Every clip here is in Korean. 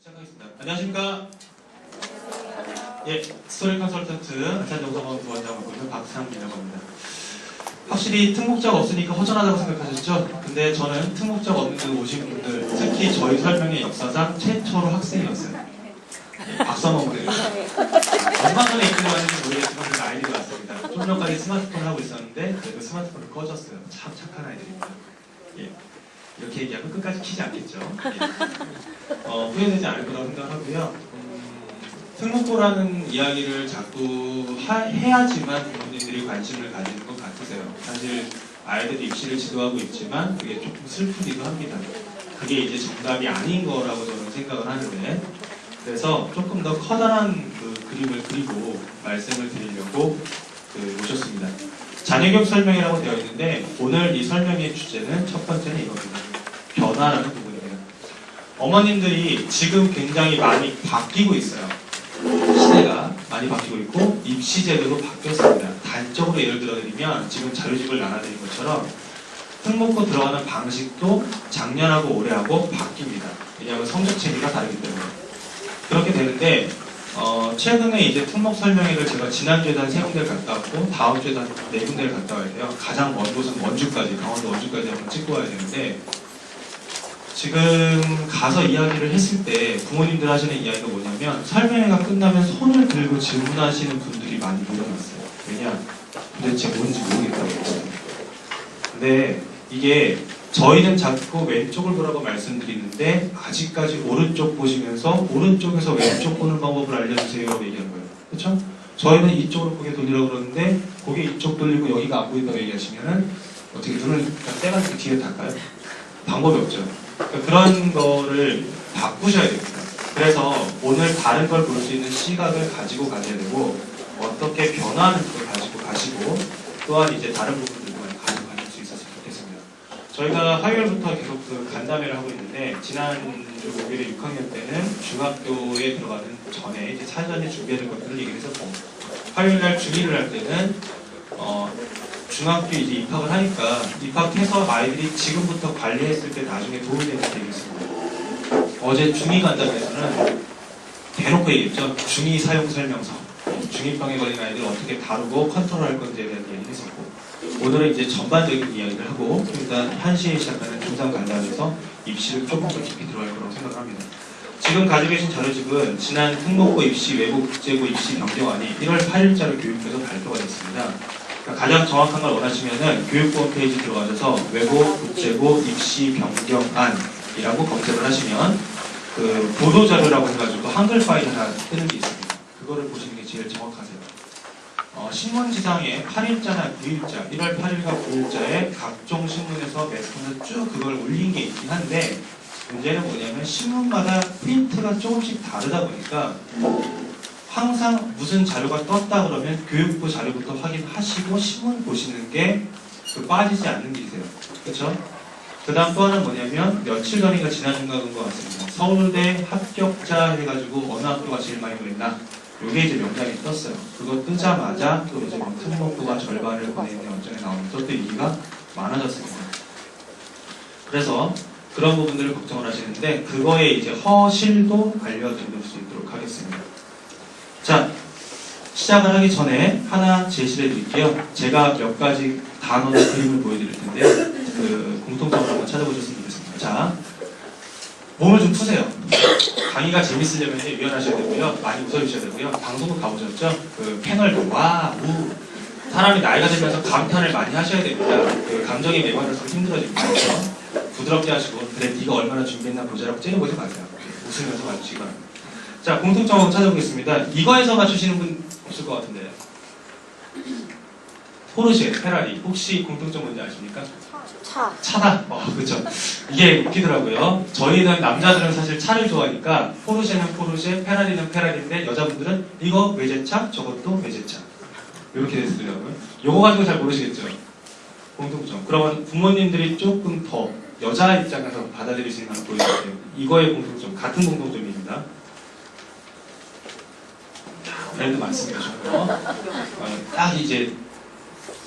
시작하겠습니다. 안녕하십니까? 예, 스토리 컨설턴트 안산정서원 부원장을 맡고 있는 박상민이라고 합니다. 확실히 특목자가 없으니까 허전하다고 생각하셨죠? 근데 저는 특목자가 없는 오신 분들, 특히 저희 설명의 역사상 최초로 학생이었어요. 예, 박수 한번 보내드립니다. 얼마 전에 입금했는지 모르겠지만 그 아이디가 왔습니다. 좀 전까지 스마트폰을 하고 있었는데 그래도 스마트폰을 꺼졌어요. 참 착한 아이들입니다. 예. 이렇게 얘기하면 끝까지 키지 않겠죠. 예. 후회되지 않을 거라고 생각하고요. 특목고라는 이야기를 자꾸 해야지만 부모님들이 관심을 가지는 것 같으세요. 사실 아이들이 입시를 지도하고 있지만 그게 조금 슬프기도 합니다. 그게 이제 정답이 아닌 거라고 저는 생각을 하는데, 그래서 조금 더 커다란 그 그림을 그리고 말씀을 드리려고 모셨습니다. 자녀교육 설명이라고 되어 있는데 오늘 이 설명의 주제는 첫 번째는 이겁니다. 변화라는 부분입니다. 어머님들이 지금 굉장히 많이 바뀌고 있어요. 시대가 많이 바뀌고 있고 입시제도도 바뀌었습니다. 단적으로 예를 들어드리면 지금 자료집을 나눠드린 것처럼 특목고 들어가는 방식도 작년하고 올해하고 바뀝니다. 왜냐하면 성적 체계가 다르기 때문에 그렇게 되는데 최근에 이제 특목 설명회를 제가 지난주에도 한 3군데를 갔다 왔고 다음 주에도 한 4군데를 갔다 와야 돼요. 가장 먼 곳은 원주까지, 강원도 원주까지 한번 찍고 와야 되는데, 지금 가서 이야기를 했을 때 부모님들 하시는 이야기가 뭐냐면 설명회가 끝나면 손을 들고 질문하시는 분들이 많이 늘어났어요. 왜냐? 도대체 뭔지 모르겠다고 했어요. 근데 이게 저희는 자꾸 왼쪽을 보라고 말씀드리는데 아직까지 오른쪽 보시면서 오른쪽에서 왼쪽 보는 방법을 알려주세요 라고 얘기하는 거예요. 그렇죠? 저희는 이쪽으로 고개 돌리라고 그러는데 고개 이쪽 돌리고 여기가 안 보인다고 얘기하시면은 어떻게 눈을 떼가지고 뒤에 닦아요? 방법이 없죠. 그러니까 그런 거를 바꾸셔야 됩니다. 그래서 오늘 다른 걸 볼 수 있는 시각을 가지고 가셔야 되고 어떻게 변화하는 걸 가지고 가시고 또한 이제 다른 부분들도 가지고 가실 수 있었으면 좋겠습니다. 저희가 화요일부터 계속 그 간담회를 하고 있는데 지난주 목요일에 6학년 때는 중학교에 들어가는 전에 이제 사전에 준비해야 될 것들을 얘기를 했었고 화요일날 중1을 할 때는 중학교 이제 입학을 하니까 입학해서 아이들이 지금부터 관리했을 때 나중에 도움이 되는 게 있습니다. 어제 중2 간담회에서는 대놓고 얘기했죠. 중2 사용 설명서, 중2병에 걸린 아이들을 어떻게 다루고 컨트롤할 건지에 대한 이야기를 했었고, 오늘은 이제 전반적인 이야기를 하고 일단 1시에 시작하는 중상 간담회에서 입시를 조금 더 깊이 들어갈 거라고 생각합니다. 지금 가지고 계신 자료집은 지난 특목고 입시 외부 국제고 입시 변경안이 1월 8일자로 교육부에서 발표가 됐습니다. 가장 정확한 걸 원하시면은 교육부 홈페이지 들어가셔서 외고 국제고 입시 변경안이라고 검색을 하시면 그 보도자료라고 해가지고 한글 파일 하나 뜨는 게 있습니다. 그거를 보시는 게 제일 정확하세요. 신문지상에 8일자나 9일자, 1월 8일과 9일자에 각종 신문에서 매스컴에서 쭉 그걸 올린 게 있긴 한데 문제는 뭐냐면 신문마다 프린트가 조금씩 다르다 보니까 항상 무슨 자료가 떴다 그러면 교육부 자료부터 확인하시고 신문 보시는 게 빠지지 않는 길이세요. 그렇죠? 그 다음 또 하나는 뭐냐면 며칠 전인가 지난주인가 그런 것 같습니다. 서울대 합격자 해가지고 어느 학교가 제일 많이 보냈나? 요게 이제 명단이 떴어요. 그거 뜨자마자 또 이제 특목고가 절반을 보내는 원전에 나오면서 또 얘기가 많아졌습니다. 그래서 그런 부분들을 걱정을 하시는데 그거에 이제 허실도 알려드릴 수 있도록 하겠습니다. 자, 시작을 하기 전에 하나 제시를 해드릴게요. 제가 몇 가지 단어의 그림을 보여드릴 텐데 그 공통점을 한번 찾아보셨으면 좋겠습니다. 자, 몸을 좀 푸세요. 강의가 재밌으려면 유연하셔야 되고요. 많이 웃어주셔야 되고요. 방송국 가보셨죠? 그 패널도 와, 우. 사람이 나이가 들면서 감탄을 많이 하셔야 됩니다. 그 감정이 매몰될수록 힘들어집니다. 그래서 부드럽게 하시고 그래 네가 얼마나 준비했나 보자라고 째려보지 마세요. 웃으면서 맞추시기 바랍니다. 자, 공통점 한번 찾아보겠습니다. 이거에서 맞추시는 분 없을 것 같은데요. 포르쉐, 페라리. 혹시 공통점 뭔지 아십니까? 차다. 그렇죠. 이게 웃기더라고요. 저희는 남자들은 사실 차를 좋아하니까 포르쉐는 포르쉐, 페라리는 페라리인데 여자분들은 이거 외제차, 저것도 외제차. 이렇게 되더라고요. 요거 가지고 잘 모르시겠죠? 공통점. 그러면 부모님들이 조금 더 여자 입장에서 받아들일 수 있는 걸 보여드릴게요. 이거의 공통점, 같은 공통점입니다. 브랜드 많습니다. 딱 이제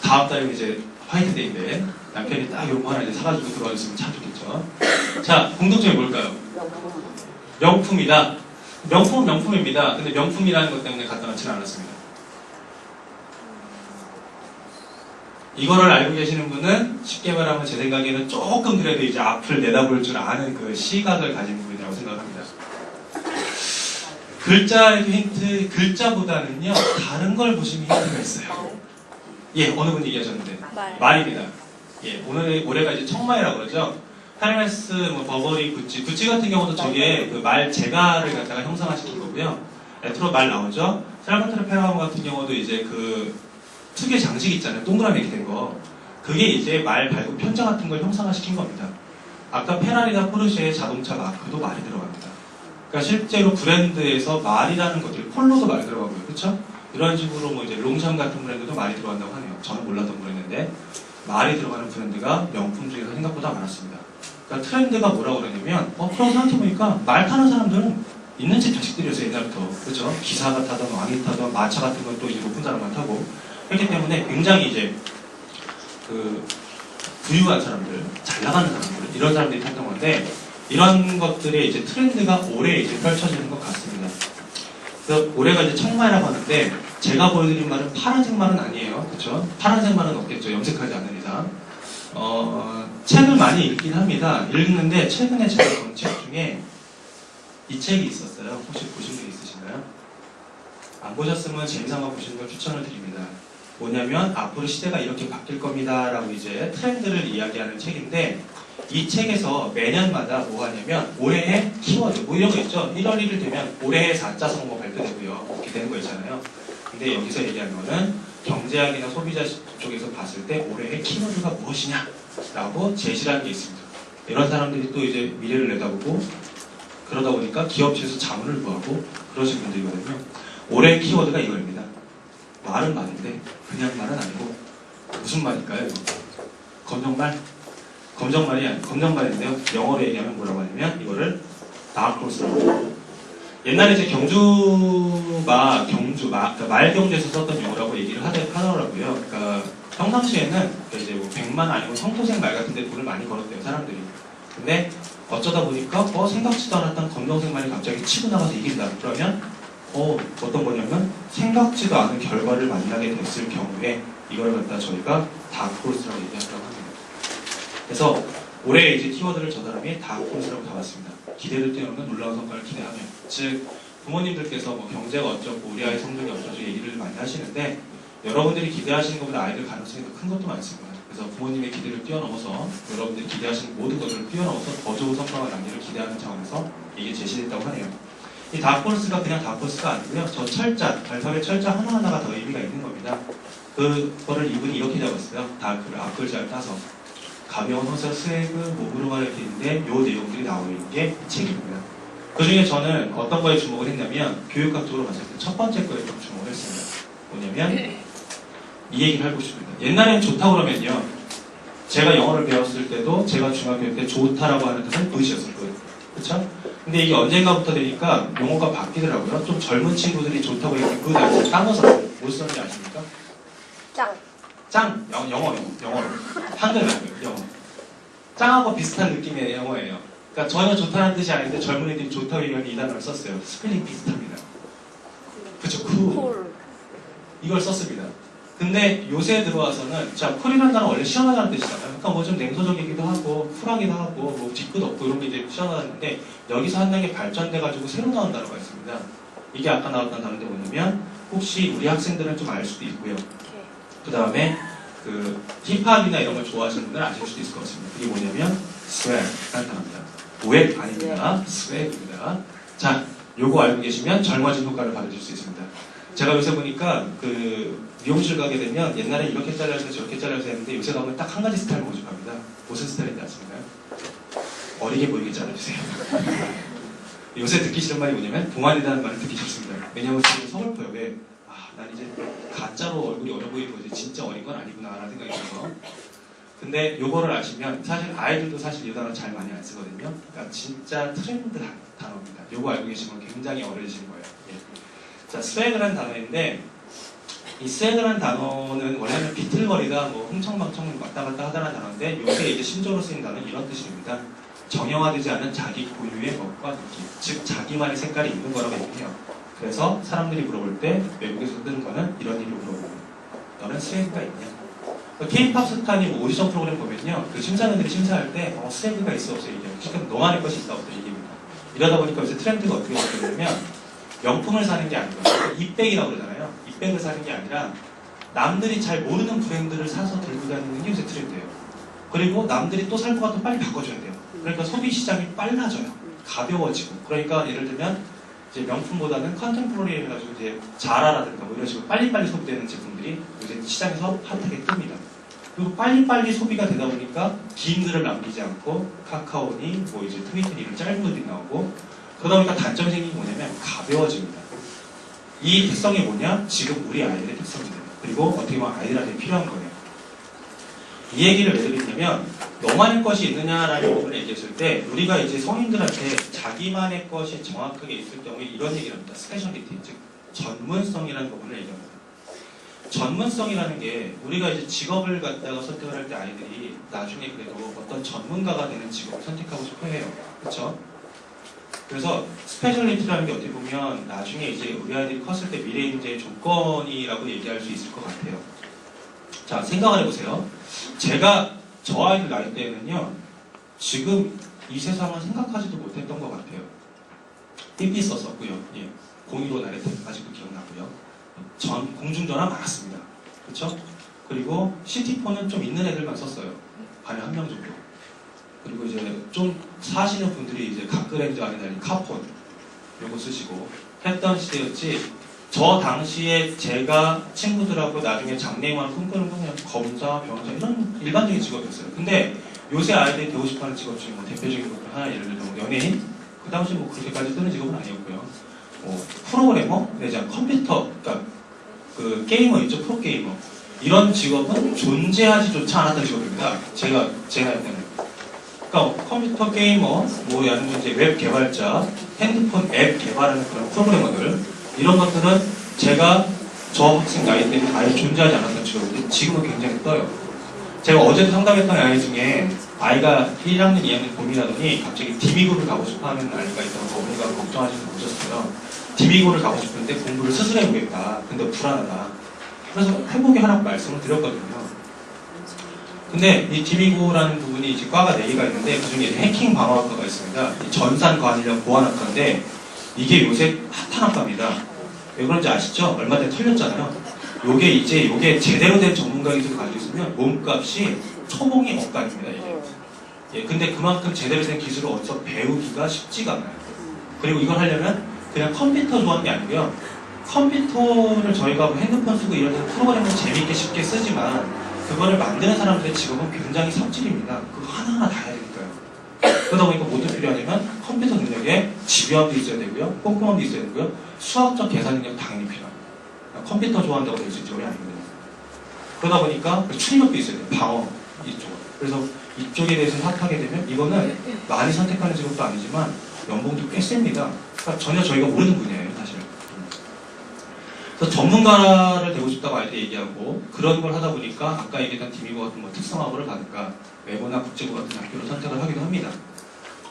다음 달에 이제 화이트데이인데 남편이 딱 이런 거 하나 이제 사가지고 들어와줬으면 참 좋겠죠. 자, 공통점이 뭘까요? 명품이다. 명품은 명품입니다. 근데 명품이라는 것 때문에 갖다 놓지는 않았습니다. 이거를 알고 계시는 분은 쉽게 말하면 제 생각에는 조금 그래도 이제 앞을 내다볼 줄 아는 그 시각을 가진 분이라고 생각합니다. 글자의 힌트, 글자보다는요, 다른 걸 보시면 힌트가 있어요. 예, 어느 분 얘기하셨는데. 말입니다. 예, 올해가 이제 청마이라고 그러죠. 헤르메스, 뭐, 버버리, 구찌. 구찌 같은 경우도 저게 그 말 제가를 갖다가 형상화시킨 거고요. 레트로 말 나오죠. 살바토르 페라모 같은 경우도 이제 그 특유의 장식 있잖아요. 동그라미 이렇게 된 거. 그게 이제 말 발굽 편자 같은 걸 형상화시킨 겁니다. 아까 페라리나 포르쉐의 자동차 마크도 말이 들어갑니다. 그러니까 실제로 브랜드에서 말이라는 것들, 폴로도 말이 들어가고요. 그렇죠? 이런 식으로 뭐 이제 롱샴 같은 브랜드도 말이 들어간다고 하네요. 저는 몰랐던 브랜드인데 말이 들어가는 브랜드가 명품 중에서 생각보다 많았습니다. 그러니까 트렌드가 뭐라고 그러냐면 그럼 생각해보니까 말 타는 사람들은 있는 집 자식들이었어요. 옛날부터. 그렇죠? 기사가 타던 왕이 타던 마차 같은 건 또 이제 높은 사람만 타고 그렇기 때문에 굉장히 이제 그 부유한 사람들, 잘 나가는 사람들 이런 사람들이 탔던 건데 이런 것들의 이제 트렌드가 올해 이제 펼쳐지는 것 같습니다. 그래서 올해가 이제 청마이라고 하는데 제가 보여드린 말은 파란색 말은 아니에요. 그렇죠? 파란색 말은 없겠죠. 염색하지 않는 이상. 책을 많이 읽긴 합니다. 읽는데 최근에 제가 본 책 중에 이 책이 있었어요. 혹시 보신 적 있으신가요? 안 보셨으면 재미삼아 보시는 걸 추천을 드립니다. 뭐냐면 앞으로 시대가 이렇게 바뀔 겁니다 라고 이제 트렌드를 이야기하는 책인데 이 책에서 매년마다 뭐 하냐면 올해의 키워드 뭐 이런 거 있죠. 1월 1일 되면 올해의 4자 성모 발표되고요. 이렇게 되는 거 있잖아요. 근데 여기서 얘기하는 거는 경제학이나 소비자 쪽에서 봤을 때 올해의 키워드가 무엇이냐 라고 제시라는 게 있습니다. 이런 사람들이 또 이제 미래를 내다보고 그러다 보니까 기업체에서 자문을 구하고 그러신 분들이거든요. 올해의 키워드가 이거입니다. 말은 말인데 그냥 말은 아니고 무슨 말일까요? 검정말? 검정말인데요. 영어로 얘기하면 뭐라고 하냐면 이거를 다크호스라고. 옛날에 이제 그러니까 말경주에서 썼던 용어라고 얘기를 하더라고요. 그러니까 평상시에는 이제 뭐 100만 아니면 성토색 말 같은데 돈을 많이 걸었대요, 사람들이. 근데 어쩌다 보니까 생각지도 않았던 검정색 말이 갑자기 치고 나가서 이긴다. 그러면 어떤 거냐면 생각지도 않은 결과를 만나게 됐을 경우에 이걸 갖다 저희가 다크호스라고 얘기한다고 합니다. 그래서 올해 이제 키워드를 저 사람이 다크호스라고 잡았습니다. 기대를 뛰어넘는 놀라운 성과를 기대하며, 즉 부모님들께서 뭐 경제가 어쩌고 우리 아이 성적이 어쩌고 얘기를 많이 하시는데 여러분들이 기대하시는 것보다 아이들 가능성이 더 큰 것도 많습니다. 그래서 부모님의 기대를 뛰어넘어서 여러분들이 기대하시는 모든 것들을 뛰어넘어서 더 좋은 성과가 나기를 기대하는 차원에서 이게 제시됐다고 하네요. 이 다크호스가 그냥 다크호스가 아니고요. 저 철자, 알파벳 철자 하나하나가 더 의미가 있는 겁니다. 그거를 이분이 이렇게 잡았어요. 다크를 앞글자를 따서. 가벼운 호서 스웨그 몸으로가 이렇게 있는데 요 내용들이 나오는 게 이 책입니다. 그 중에 저는 어떤 거에 주목을 했냐면 교육학적으로 봤을 때 첫 번째 거에 좀 주목을 했습니다. 뭐냐면 이 얘기를 하고 싶습니다. 옛날에는 좋다고 그러면요. 제가 영어를 배웠을 때도 제가 중학교 때 좋다라고 하는 뜻은 굿이었을 거예요. 그렇죠? 근데 이게 언젠가부터 되니까 용어가 바뀌더라고요. 좀 젊은 친구들이 좋다고 이렇게 굿 아니고 딴거 썼어요. 뭐 썼는지 아십니까? 짱! 영어로. 한글 말고요, 영어. 짱하고 비슷한 느낌의 영어예요. 그러니까 전혀 좋다는 뜻이 아닌데 젊은이들이 좋다고 얘기하는 이 단어를 썼어요. 스펠링 비슷합니다. 그쵸, 쿨. 이걸 썼습니다. 근데 요새 들어와서는, 자, 쿨이라는 단어 원래 시원하다는 뜻이잖아요. 그러니까 뭐 좀 냉소적이기도 하고, 쿨하기도 하고, 뭐 뒤끝 없고 이런 게 이제 시원하다는데 여기서 한 단계 발전돼가지고 새로 나온 단어가 있습니다. 이게 아까 나왔던 단어인데 뭐냐면 혹시 우리 학생들은 좀 알 수도 있고요. 그 다음에 그 힙합이나 이런 걸 좋아하시는 분들 아실 수도 있을 것 같습니다. 그게 뭐냐면 swag라는 단어입니다. 우액 아닙니다. swag입니다. 자, 요거 알고 계시면 젊어진 효과를 받으실 수 있습니다. 제가 요새 보니까 그 미용실 가게 되면 옛날에 이렇게 잘라서 저렇게 잘라서 했는데 요새 가면 딱 한 가지 스타일 모집합니다. 무슨 스타일인지 아십니까? 어리게 보이게 잘라주세요. 요새 듣기 싫은 말이 뭐냐면 동안이라는 말을 듣기 싫습니다. 왜냐면 지금 서글퍼요. 왜? 난 이제 가짜로 얼굴이 어려 보이고 이제 진짜 어린 건 아니구나 라는 생각이 들어서. 근데 요거를 아시면 사실 아이들도 사실 이 단어 잘 많이 안 쓰거든요. 그러니까 진짜 트렌드 단어입니다. 요거 알고 계시면 굉장히 어려지신 거예요. 예. 자, 스웨그라는 단어인데 이 스웨그라는 단어는 원래는 비틀거리다 뭐 흥청망청 왔다 갔다 하다라는 단어인데 요새 이제 신조어로 쓰인 단어는 이런 뜻입니다. 정형화되지 않은 자기 고유의 멋과 느낌, 즉 자기만의 색깔이 있는 거라고 얘기해요. 그래서 사람들이 물어볼 때 외국에서 뜨는 거는 이런 얘기로 물어보고, 너는 스웨그가 있냐? K-팝 스타님 오디션 프로그램 보면요, 그 심사위원들이 심사할 때 스웨그가 있어 없어 얘기해요. 지금 너만의 것이 있다 없다 얘기합니다. 이러다 보니까 요새 트렌드가 어떻게 바뀌냐면 명품을 사는 게 아니고 입백이라고 그러잖아요. 입백을 사는 게 아니라 남들이 잘 모르는 브랜드를 사서 들고 다니는 게 요새 트렌드예요. 그리고 남들이 또 살 것 같으면 빨리 바꿔줘야 돼요. 그러니까 소비 시장이 빨라져요. 가벼워지고. 그러니까 예를 들면 이제 명품보다는 컨템포러리 해가지고 이제 자라라든가 뭐 이런 식으로 빨리빨리 소비되는 제품들이 요새 시장에서 핫하게 뜹니다. 그리고 빨리빨리 소비가 되다 보니까 긴 글을 남기지 않고 카카오니 뭐 이제 트위터니 이런 짧은 글들이 나오고, 그러다 보니까 단점이 생긴 게 뭐냐면 가벼워집니다. 이 특성이 뭐냐? 지금 우리 아이들의 특성입니다. 그리고 어떻게 보면 아이들한테 필요한 거예요. 이 얘기를 왜 드리냐면, 너만의 것이 있느냐라는 부분을 얘기했을 때 우리가 이제 성인들한테 자기만의 것이 정확하게 있을 경우에 이런 얘기를 합니다. 스페셜리티, 즉 전문성이라는 부분을 얘기합니다. 전문성이라는 게 우리가 이제 직업을 갖다가 선택을 할 때 아이들이 나중에 그래도 어떤 전문가가 되는 직업을 선택하고 싶어 해요. 그렇죠? 그래서 스페셜리티라는 게 어떻게 보면 나중에 이제 우리 아이들이 컸을 때 미래 인재의 조건이라고 얘기할 수 있을 것 같아요. 자, 생각을 해보세요. 제가 저 아이들 나이 때는요, 지금 이 세상을 생각하지도 못했던 것 같아요. 삐삐 썼었고요. 예. 015 나래 때 아직도 기억나고요. 공중전화 많았습니다. 그렇죠? 그리고 시티폰은 좀 있는 애들만 썼어요. 반에 한 명 정도. 그리고 이제 좀 사시는 분들이 이제 각그랜드 안에 달린 카폰 요거 쓰시고 했던 시대였지. 저 당시에 제가 친구들하고 나중에 장래희망을 꿈꾸는 건 그냥 검사, 변호사 이런 일반적인 직업이었어요. 근데 요새 아이들이 되고 싶어하는 직업 중에 뭐 대표적인 것들 하나 예를 들면 연예인? 그 당시 뭐 그렇게까지 뜨는 직업은 아니었고요. 프로그래머? 내지 컴퓨터, 그러니까 그 게이머 있죠, 프로게이머. 이런 직업은 존재하지조차 않았던 직업입니다. 제가 나이 때는. 그러니까 컴퓨터 게이머, 뭐 아니면 이제 웹 개발자, 핸드폰 앱 개발하는 그런 프로그래머들, 이런 것들은 제가 저 학생 나이 때는 아예 존재하지 않았던 직업인데 지금은 굉장히 떠요. 제가 어제도 상담했던 아이 중에 아이가 1학년, 2학년 고민하더니 갑자기 디미고를 가고 싶어하는 아이가 있다고 어머니가 걱정하시는 거 보셨어요. 디미고를 가고 싶은데 공부를 스스로 해보겠다. 근데 불안하다. 그래서 해보게 하라고 말씀을 드렸거든요. 근데 이 디미고라는 부분이 이제 과가 4개가 있는데 그중에 해킹 방어학과가 있습니다. 전산관리력 보안학과인데 이게 요새 핫한 학과입니다. 왜 그런지 아시죠? 얼마 전에 털렸잖아요. 요게 제대로 된 전문가 기술을 가지고 있으면 몸값이 초봉이 억간입니다. 이게. 예, 근데 그만큼 제대로 된 기술을 어디서 배우기가 쉽지가 않아요. 그리고 이걸 하려면 그냥 컴퓨터 좋아하는 게 아니고요. 컴퓨터를 저희가 뭐 핸드폰 쓰고 이런 데서 프로그램을 재밌게 쉽게 쓰지만 그거를 만드는 사람들의 직업은 굉장히 섭질입니다. 그거 하나하나 다 해야 되니까요. 그러다 보니까 뭐도 필요하냐면 컴퓨터 능력에 집요함도 있어야 되고요. 꼼꼼함도 있어야 되고요. 수학적 계산 능력 당연히 필요합니다. 컴퓨터 좋아한다고 될 수 있는 직업이 아니거든요. 그러다 보니까 추리력도 있어야 돼요. 방어 이쪽. 그래서 이쪽에 대해서 핫하게 되면 이거는 많이 선택하는 직업도 아니지만 연봉도 꽤 셉니다. 그러니까 전혀 저희가 모르는 분야예요, 사실. 그래서 전문가를 되고 싶다고 할 때 얘기하고 그런 걸 하다 보니까 아까 얘기했던 디미고 같은 뭐 특성화고를 받을까 외고나 국제고 같은 학교를 선택을 하기도 합니다.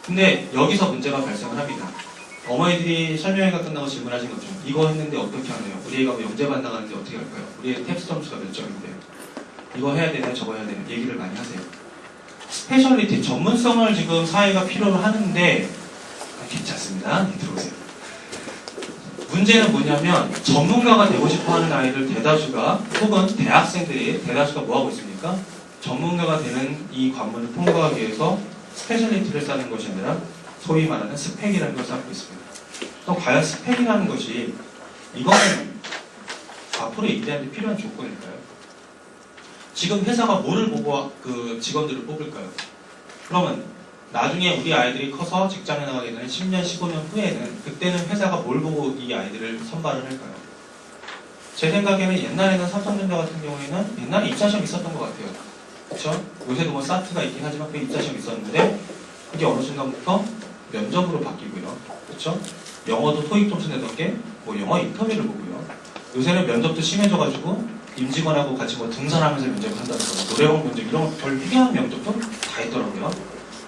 근데 여기서 문제가 발생을 합니다. 어머니들이 설명회가 끝나고 질문하신 것처럼 이거 했는데 어떻게 하나요? 우리 애가 뭐 영재반 나가는데 어떻게 할까요? 우리 애 탭스 점수가 몇 점인데요? 이거 해야 되나요? 저거 해야 되나요? 얘기를 많이 하세요. 스페셜리티, 전문성을 지금 사회가 필요로 하는데 괜찮습니다. 들어오세요. 문제는 뭐냐면 전문가가 되고 싶어하는 아이들 대다수가 혹은 대학생들이 대다수가 뭐하고 있습니까? 전문가가 되는 이 관문을 통과하기 위해서 스페셜리티를 쌓는 것이 아니라 소위 말하는 스펙이라는 것을 쌓고 있습니다. 또 과연 스펙이라는 것이 이거는 앞으로 일하는 데 필요한 조건일까요? 지금 회사가 뭐를 보고 그 직원들을 뽑을까요? 그러면 나중에 우리 아이들이 커서 직장에 나가게 되는 10년, 15년 후에는 그때는 회사가 뭘 보고 이 아이들을 선발을 할까요? 제 생각에는 옛날에는 삼성전자 같은 경우에는 옛날에 입사시험 있었던 것 같아요. 그렇죠? 요새도 뭐 사트가 있긴 하지만 그 입사시험 있었는데 그게 어느 순간부터 면접으로 바뀌고요. 그렇죠? 영어도 토익 점수 내던 게 뭐 영어 인터뷰를 보고요. 요새는 면접도 심해져가지고 임직원하고 같이 뭐 등산하면서 면접을 한다든가 노래방 면접 이런 별 희귀한 면접도 다 있더라고요.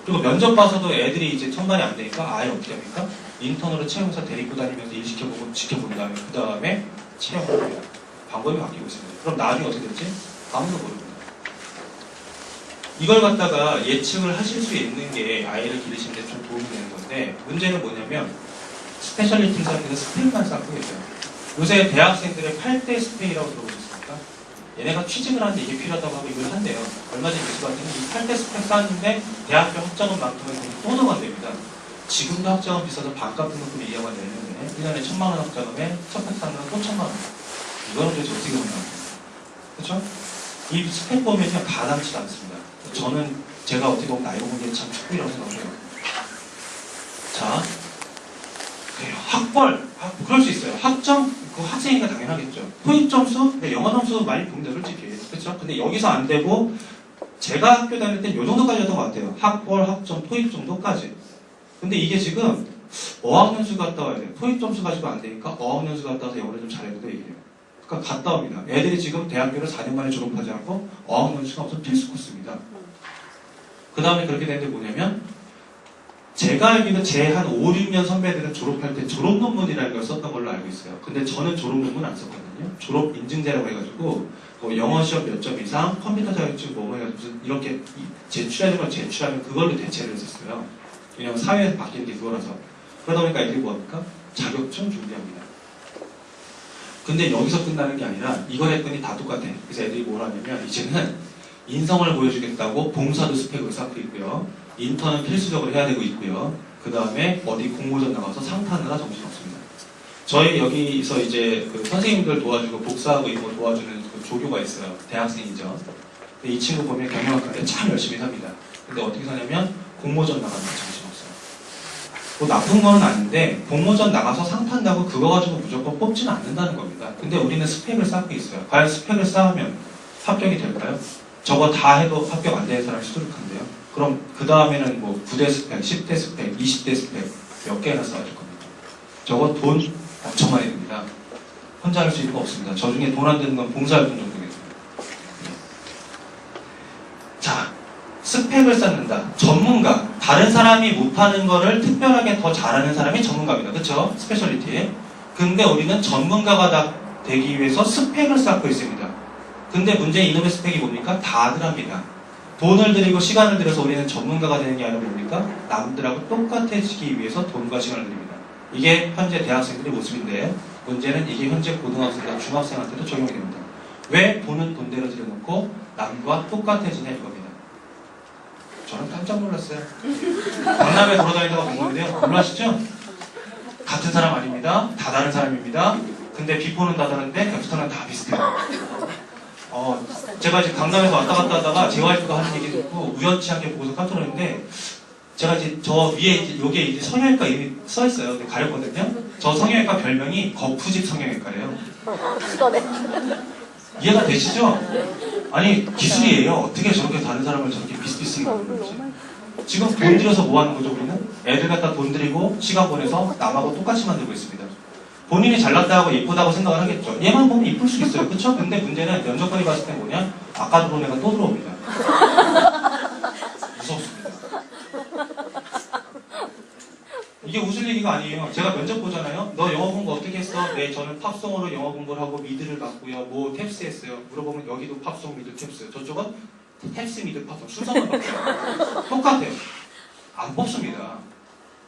그리고 면접 봐서도 애들이 이제 천만이 안 되니까 아예 어떻게 합니까? 인턴으로 채용해서 데리고 다니면서 일 시켜보고 지켜본 다음에 그 다음에 채용을 합니다. 방법이 바뀌고 있습니다. 그럼 나중에 어떻게 될지 아무도 모릅니다. 이걸 갖다가 예측을 하실 수 있는 게 아이를 기르시는 데 좀 도움이 되는 건데 문제는 뭐냐면 스페셜리티 사람들은 스펙만 쌓고 계세요. 요새 대학생들의 8대 스펙이라고 들어보셨습니까? 얘네가 취직을 하는데 이게 필요하다고 하고 이걸 한대요. 얼마 전에 뉴스 봤더니 이 8대 스펙 쌓았는데 대학교 학자금만큼은 또 들어간답니다. 지금도 학자금 비싸서 반값 등록금이 2억원 내는데 1년에 1,000만 원 학자금에 스펙 쌓는 건 또 1,000만 원. 이거는 도대체 어떻게 생각합니까? 그렇죠? 이 스펙 보면요 가당치도 않습니다. 저는 제가 어떻게 보면 나이 먹은 게 참 축구이라고 생각해요. 자, 그래요. 학벌, 그럴 수 있어요. 학점, 그 학생이니까 당연하겠죠. 토익 점수, 영어 점수 많이 봅니다, 솔직히. 그렇죠? 근데 여기서 안 되고 제가 학교 다닐 땐 요 정도까지였던 것 같아요. 학벌, 학점, 토익 정도까지. 근데 이게 지금 어학연수 갔다 와야 돼요. 토익 점수 가지고 안 되니까 어학연수 갔다 와서 영어를 좀 잘해도 돼, 이래요. 그러니까 갔다 옵니다. 애들이 지금 대학교를 4년 만에 졸업하지 않고 어학연수가 없어 필수 코스입니다. 그 다음에 그렇게 되는데 뭐냐면 제가 알기로 제 한 5, 6년 선배들은 졸업할 때 졸업 논문이라는 걸 썼던 걸로 알고 있어요. 근데 저는 졸업 논문 안 썼거든요. 졸업 인증제라고 해가지고 뭐 영어 시험 몇 점 이상, 컴퓨터 자격증 뭐 해가지고 이렇게 제출하는 걸 제출하면 그걸로 대체를 했었어요. 왜냐면 사회에서 바뀌는 게 그거라서. 그러다 보니까 애들이 뭐합니까? 자격증 준비합니다. 근데 여기서 끝나는 게 아니라 이걸 했더니 다 똑같아. 그래서 애들이 뭘 하냐면 이제는 인성을 보여주겠다고 봉사도 스펙을 쌓고 있고요. 인턴은 필수적으로 해야 되고 있고요. 그 다음에 어디 공모전 나가서 상타느라 정신없습니다. 저희 여기서 이제 그 선생님들 도와주고 복사하고 이런 거 도와주는 그 조교가 있어요. 대학생이죠. 근데 이 친구 보면 경영학과에 참 열심히 삽니다. 근데 어떻게 사냐면 공모전 나가면 정신없어요. 뭐 나쁜 건 아닌데 공모전 나가서 상 탄다고 그거 가지고 무조건 뽑지는 않는다는 겁니다. 근데 우리는 스펙을 쌓고 있어요. 과연 스펙을 쌓으면 합격이 될까요? 저거 다 해도 합격 안 되는 사람이 수두룩한데요. 그럼 그 다음에는 뭐 9대 스펙, 10대 스펙, 20대 스펙 몇 개나 쌓아줄 겁니다. 저거 돈 엄청 많이 듭니다. 혼자 할 수 있는 거 없습니다. 저 중에 돈 안 드는 건 봉사활동 정도겠습니다. 자, 스펙을 쌓는다. 전문가. 다른 사람이 못하는 거를 특별하게 더 잘하는 사람이 전문가입니다. 그렇죠? 스페셜리티. 근데 우리는 전문가가 되기 위해서 스펙을 쌓고 있습니다. 근데 문제는 이놈의 스펙이 뭡니까? 다들 합니다. 돈을 들이고 시간을 들여서 우리는 전문가가 되는 게 아니라 뭡니까? 남들하고 똑같아지기 위해서 돈과 시간을 들입니다. 이게 현재 대학생들의 모습인데 문제는 이게 현재 고등학생과 중학생한테도 적용이 됩니다. 왜 돈은 돈대로 들여놓고 남과 똑같아지냐 이겁니다. 저는 깜짝 놀랐어요. 강남에 돌아다니다가 본 건데요. 놀라시죠? 같은 사람 아닙니다. 다 다른 사람입니다. 근데 비포는 다 다른데 랩스터는 다 비슷해요. 제가 이제 강남에서 왔다 갔다 하다가 제 와이프가 하는 얘기 듣고 우연치 않게 보고서 깜짝 놀랐는데 제가 이제 저 위에 이제 요게 이제 성형외과 이름이 써 있어요. 가렸거든요. 저 성형외과 별명이 거푸집 성형외과래요. 이해가 되시죠? 아니 기술이에요. 어떻게 저렇게 다른 사람을 저렇게 비슷비슷하게 만드는지. 지금 돈 들여서 뭐 하는 거죠 우리는? 애들 갖다 돈 들이고 시간 보내서 남하고 똑같이 만들고 있습니다. 본인이 잘났다고 예쁘다고 생각을 하겠죠. 얘만 보면 이쁠 수 있어요. 그쵸? 근데 문제는 면접관이 봤을 때 뭐냐? 아까 들어온 애가 또 들어옵니다. 무섭습니다. 이게 웃을 얘기가 아니에요. 제가 면접 보잖아요. 너 영어 공부 어떻게 했어? 네, 저는 팝송으로 영어 공부를 하고 미드를 봤고요. 뭐 탭스 했어요. 물어보면 여기도 팝송, 미드, 탭스. 저쪽은 탭스, 미드, 팝송. 순서만 바뀌어요. 똑같아요. 안 뽑습니다.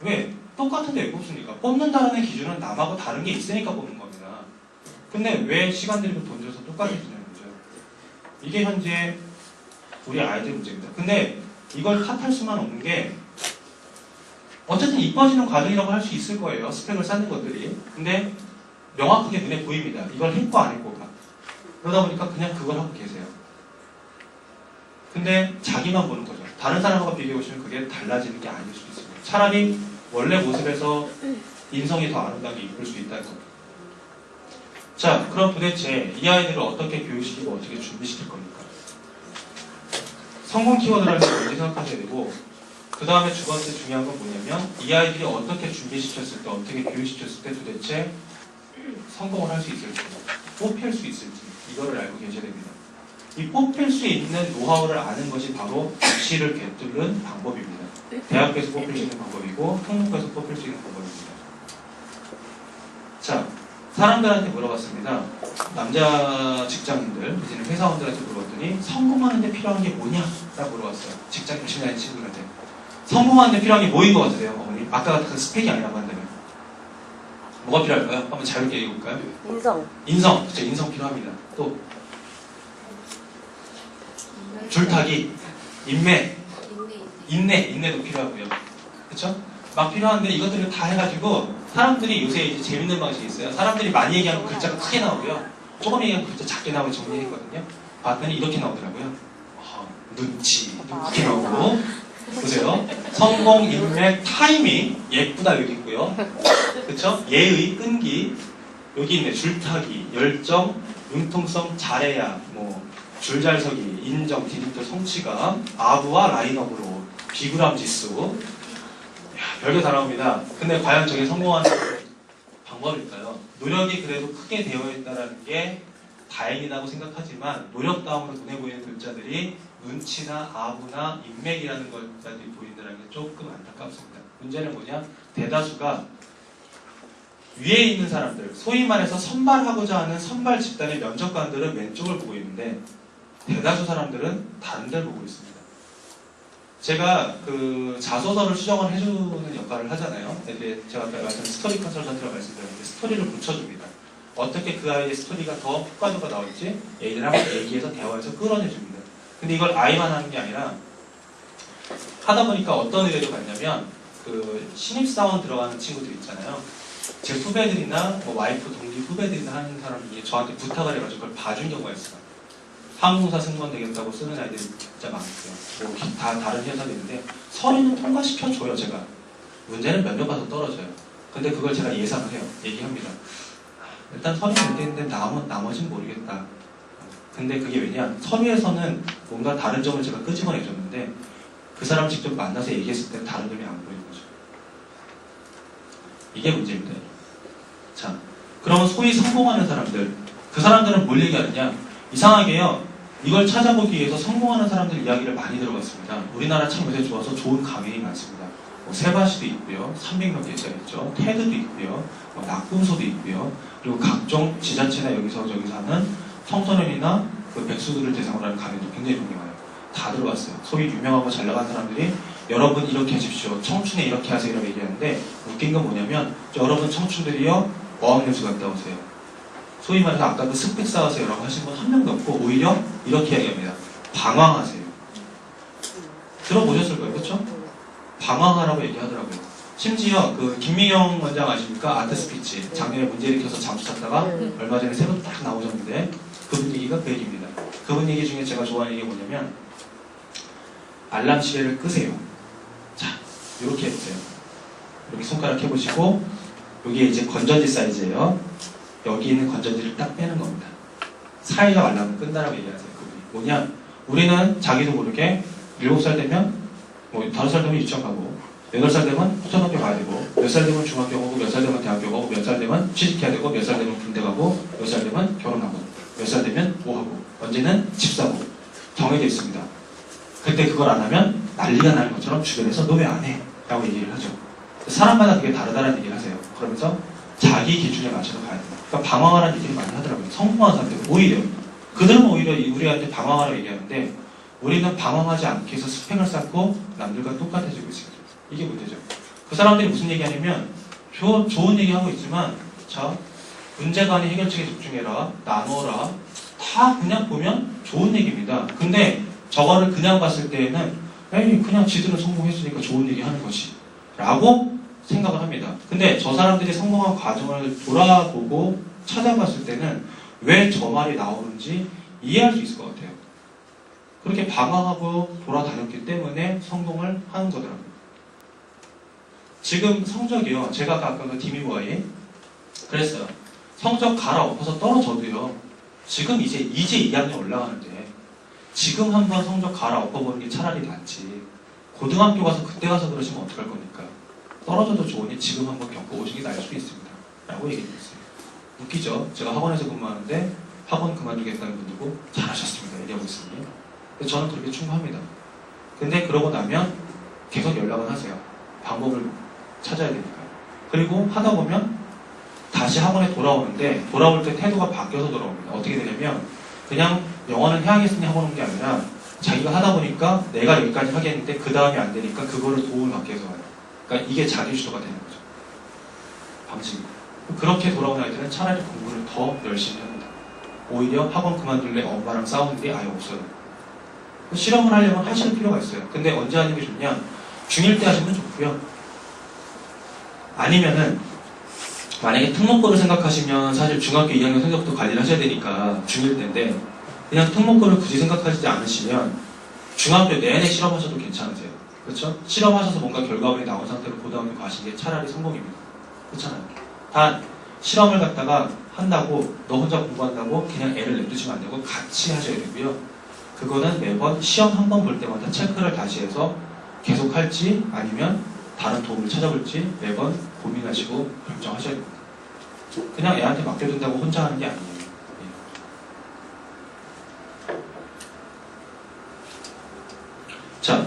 왜? 똑같은데 왜 뽑습니까? 뽑는다는 기준은 남하고 다른 게 있으니까 뽑는 겁니다. 근데 왜 시간 들이고 돈 줘서 똑같이 주냐는 거죠. 이게 현재 우리 아이들 문제입니다. 근데 이걸 탓할 수만 없는 게 어쨌든 이뻐지는 과정이라고 할 수 있을 거예요. 스펙을 쌓는 것들이. 근데 명확하게 눈에 보입니다. 이걸 했고 안 했고가. 그러다 보니까 그냥 그걸 하고 계세요. 근데 자기만 보는 거죠. 다른 사람하고 비교해 보시면 그게 달라지는 게 아닐 수도 있습니다. 차라리 원래 모습에서 인성이 더 아름답게 이쁠 수 있다는 겁니다. 자, 그럼 도대체 이 아이들을 어떻게 교육시키고 어떻게 준비시킬 겁니까? 성공 키워드라는 걸 먼저 생각하셔야 되고 그 다음에 두 번째 중요한 건 뭐냐면 이 아이들이 어떻게 준비시켰을 때 어떻게 교육시켰을 때 도대체 성공을 할 수 있을지 뽑힐 수 있을지 이거를 알고 계셔야 됩니다. 이 뽑힐 수 있는 노하우를 아는 것이 바로 입시를 꿰뚫는 방법입니다. 대학교에서 뽑힐 수 있는 방법이고 특목고에서 뽑힐 수 있는 방법입니다. 자, 사람들한테 물어봤습니다. 남자 직장인들, 이제는 회사원들한테 물어봤더니 성공하는 데 필요한 게 뭐냐? 라고 물어봤어요. 직장 열심히 하는 친구들한테. 성공하는 데 필요한 게 뭐인 것 같으세요, 어머니? 아까 같은 그 스펙이 아니라고 한다면. 뭐가 필요할까요? 한번 자유롭게 얘기해볼까요? 인성. 인성. 그쵸, 인성 필요합니다. 또 줄타기, 인맥, 인내도 필요하고요. 그쵸? 막 필요한데 이것들을 다 해가지고 사람들이 요새 이제 재밌는 방식이 있어요. 사람들이 많이 얘기하면 글자가 크게 나오고요. 조금 얘기하면 글자 작게 나오고 정리했거든요. 봤더니 이렇게 나오더라고요. 눈치, 이렇게 나오고. 보세요. 성공, 인맥, 타이밍, 예쁘다 여기 있고요. 그쵸? 예의, 끈기, 여기 있네. 줄타기, 열정, 융통성, 잘해야, 줄잘서기, 인정, 디귿도 성취감, 아부와 라인업으로, 비굴함 지수. 별게 다 나옵니다. 근데 과연 저게 성공하는 방법일까요? 노력이 그래도 크게 되어 있다는 게 다행이라고 생각하지만 노력다움으로 눈에 보이는 글자들이 눈치나 아부나 인맥이라는 것까지 보인다는 게 조금 안타깝습니다. 문제는 뭐냐? 대다수가 위에 있는 사람들, 소위 말해서 선발하고자 하는 선발 집단의 면접관들은 왼쪽을 보고 있는데 대다수 사람들은 다른 데를 보고 있습니다. 제가 그 자소서를 수정을 해주는 역할을 하잖아요. 제가 아까 말씀드린 스토리 컨설턴트라고 말씀드렸는데 스토리를 붙여줍니다. 어떻게 그 아이의 스토리가 더 효과적으로 나올지 얘기를 하고 얘기해서 대화해서 끌어내줍니다. 근데 이걸 아이만 하는 게 아니라 하다 보니까 어떤 의뢰를 받냐면 그 신입사원 들어가는 친구들 있잖아요. 제 후배들이나 와이프 동기 후배들이나 하는 사람들이 저한테 부탁을 해가지고 그걸 봐준 경우가 있어요. 항공사 승무원 되겠다고 쓰는 아이들이 진짜 많고요. 다 다른 회사도 있는데 서류는 통과시켜줘요. 제가. 문제는 면접 봐서 떨어져요. 근데 그걸 제가 예상을 해요. 얘기합니다. 일단 서류는 몇 개 있는데 나머지는 모르겠다. 근데 그게 왜냐? 서류에서는 뭔가 다른 점을 제가 끄집어내줬는데 그 사람 직접 만나서 얘기했을 때 다른 점이 안 보이는 거죠. 이게 문제입니다. 자, 그러면 소위 성공하는 사람들, 그 사람들은 뭘 얘기하느냐? 이상하게요. 이걸 찾아보기 위해서 성공하는 사람들 이야기를 많이 들어봤습니다. 우리나라 참 요새 좋아서 좋은 강연이 많습니다. 세바시도 있고요. 300명 계좌 있죠. 테드도 있고요. 낙금소도 있고요. 그리고 각종 지자체나 여기서 저기서 하는 청소년이나 그 백수들을 대상으로 하는 강연도 굉장히 종류가 많아요. 다 들어봤어요. 소위 유명하고 잘 나간 사람들이 여러분 이렇게 하십시오. 청춘에 이렇게 하세요. 이라고 얘기하는데 웃긴 건 뭐냐면 여러분 청춘들이요. 어학연수 갔다 오세요. 소위 말해서 아까 그 스펙 쌓으세요 라고 하신 분 한 명도 없고 오히려 이렇게 얘기합니다. 방황하세요. 들어보셨을 거예요. 그렇죠? 방황하라고 얘기하더라고요. 심지어 그 김미영 원장 아십니까? 아트 스피치. 작년에 문제 일으켜서 잠수 탔다가 얼마 전에 새로 딱 나오셨는데 그분 얘기가 그 얘기입니다. 그분 얘기 중에 제가 좋아하는 얘기가 뭐냐면 알람 시계를 끄세요. 자, 이렇게 해보세요. 여기 손가락 해보시고 여기에 이제 건전지 사이즈예요. 여기 있는 건전지를 딱 빼는 겁니다. 사회적 알람을 끈다라고 얘기하세요. 그분이. 뭐냐? 우리는 자기도 모르게 7살 되면 5살 되면 유치원 가고 8살 되면 초등학교 가야 되고 몇 살 되면 중학교 가고 몇 살 되면 대학교 가고 몇 살 되면 취직해야 되고 몇 살 되면 군대 가고 몇 살 되면 결혼하고 몇 살 되면 뭐 하고 언제는 집 사고 정해져 있습니다. 그때 그걸 안 하면 난리가 나는 것처럼 주변에서 너 왜 안 해? 라고 얘기를 하죠. 사람마다 그게 다르다는 얘기를 하세요. 그러면서 자기 기준에 맞춰서 가야 돼요. 그러니까 방황하라는 얘기를 많이 하더라고요. 성공한 사람들 오히려 그들은 오히려 우리한테 방황하라고 얘기하는데 우리는 방황하지 않기 위해서 스펙을 쌓고 남들과 똑같아지고 있어요. 이게 문제죠. 그 사람들이 무슨 얘기하냐면 좋은 얘기하고 있지만 자 문제간의 해결책에 집중해라 나눠라 다 그냥 보면 좋은 얘기입니다. 근데 저거를 그냥 봤을 때에는 에이 그냥 지들은 성공했으니까 좋은 얘기 하는 거지 라고 생각을 합니다. 근데 저 사람들이 성공한 과정을 돌아보고 찾아봤을 때는 왜 저 말이 나오는지 이해할 수 있을 것 같아요. 그렇게 방황하고 돌아다녔기 때문에 성공을 하는 거더라고요. 지금 성적이요. 제가 아까 그 디미모아에 그랬어요. 성적 갈아엎어서 떨어져도요. 지금 이제 2학년 올라가는데 지금 한번 성적 갈아엎어보는 게 차라리 낫지. 고등학교 가서 그때 가서 그러시면 어떡할 겁니까? 떨어져도 좋으니 지금 한번 겪어보시는 게 나을 수 있습니다. 라고 얘기했어요. 웃기죠? 제가 학원에서 근무하는데 학원 그만두겠다는 분들고 잘하셨습니다. 얘기하고 있으니. 저는 그렇게 충고합니다. 근데 그러고 나면 계속 연락은 하세요. 방법을 찾아야 되니까요. 그리고 하다 보면 다시 학원에 돌아오는데 돌아올 때 태도가 바뀌어서 돌아옵니다. 어떻게 되냐면 그냥 영어는 해야겠으니 학원 온 게 아니라 자기가 하다 보니까 내가 여기까지 하겠는데 그 다음이 안 되니까 그거를 도움을 받기 위해서 와요. 그러니까 이게 자기 주도가 되는 거죠. 방식. 그렇게 돌아온 아이들은 차라리 공부를 더 열심히 합니다. 오히려 학원 그만둘래 엄마랑 싸우는 게 아예 없어요. 실험을 하려면 하실 필요가 있어요. 근데 언제 하는 게 좋냐? 중1 때 하시면 좋고요. 아니면은 만약에 특목고를 생각하시면 사실 중학교 2학년 성적도 관리를 하셔야 되니까 중1 때인데 그냥 특목고를 굳이 생각하시지 않으시면 중학교 내내 실험하셔도 괜찮으세요. 그렇죠? 실험하셔서 뭔가 결과물이 나온 상태로 고등학교 가시는 게 차라리 성공입니다. 그렇잖아요. 단 실험을 갖다가 한다고 너 혼자 공부한다고 그냥 애를 냅두시면 안 되고 같이 하셔야 되고요. 그거는 매번 시험 한 번 볼 때마다 체크를 다시 해서 계속 할지 아니면 다른 도움을 찾아볼지 매번 고민하시고 결정하셔야 됩니다. 그냥 애한테 맡겨둔다고 혼자 하는 게 아니에요. 자,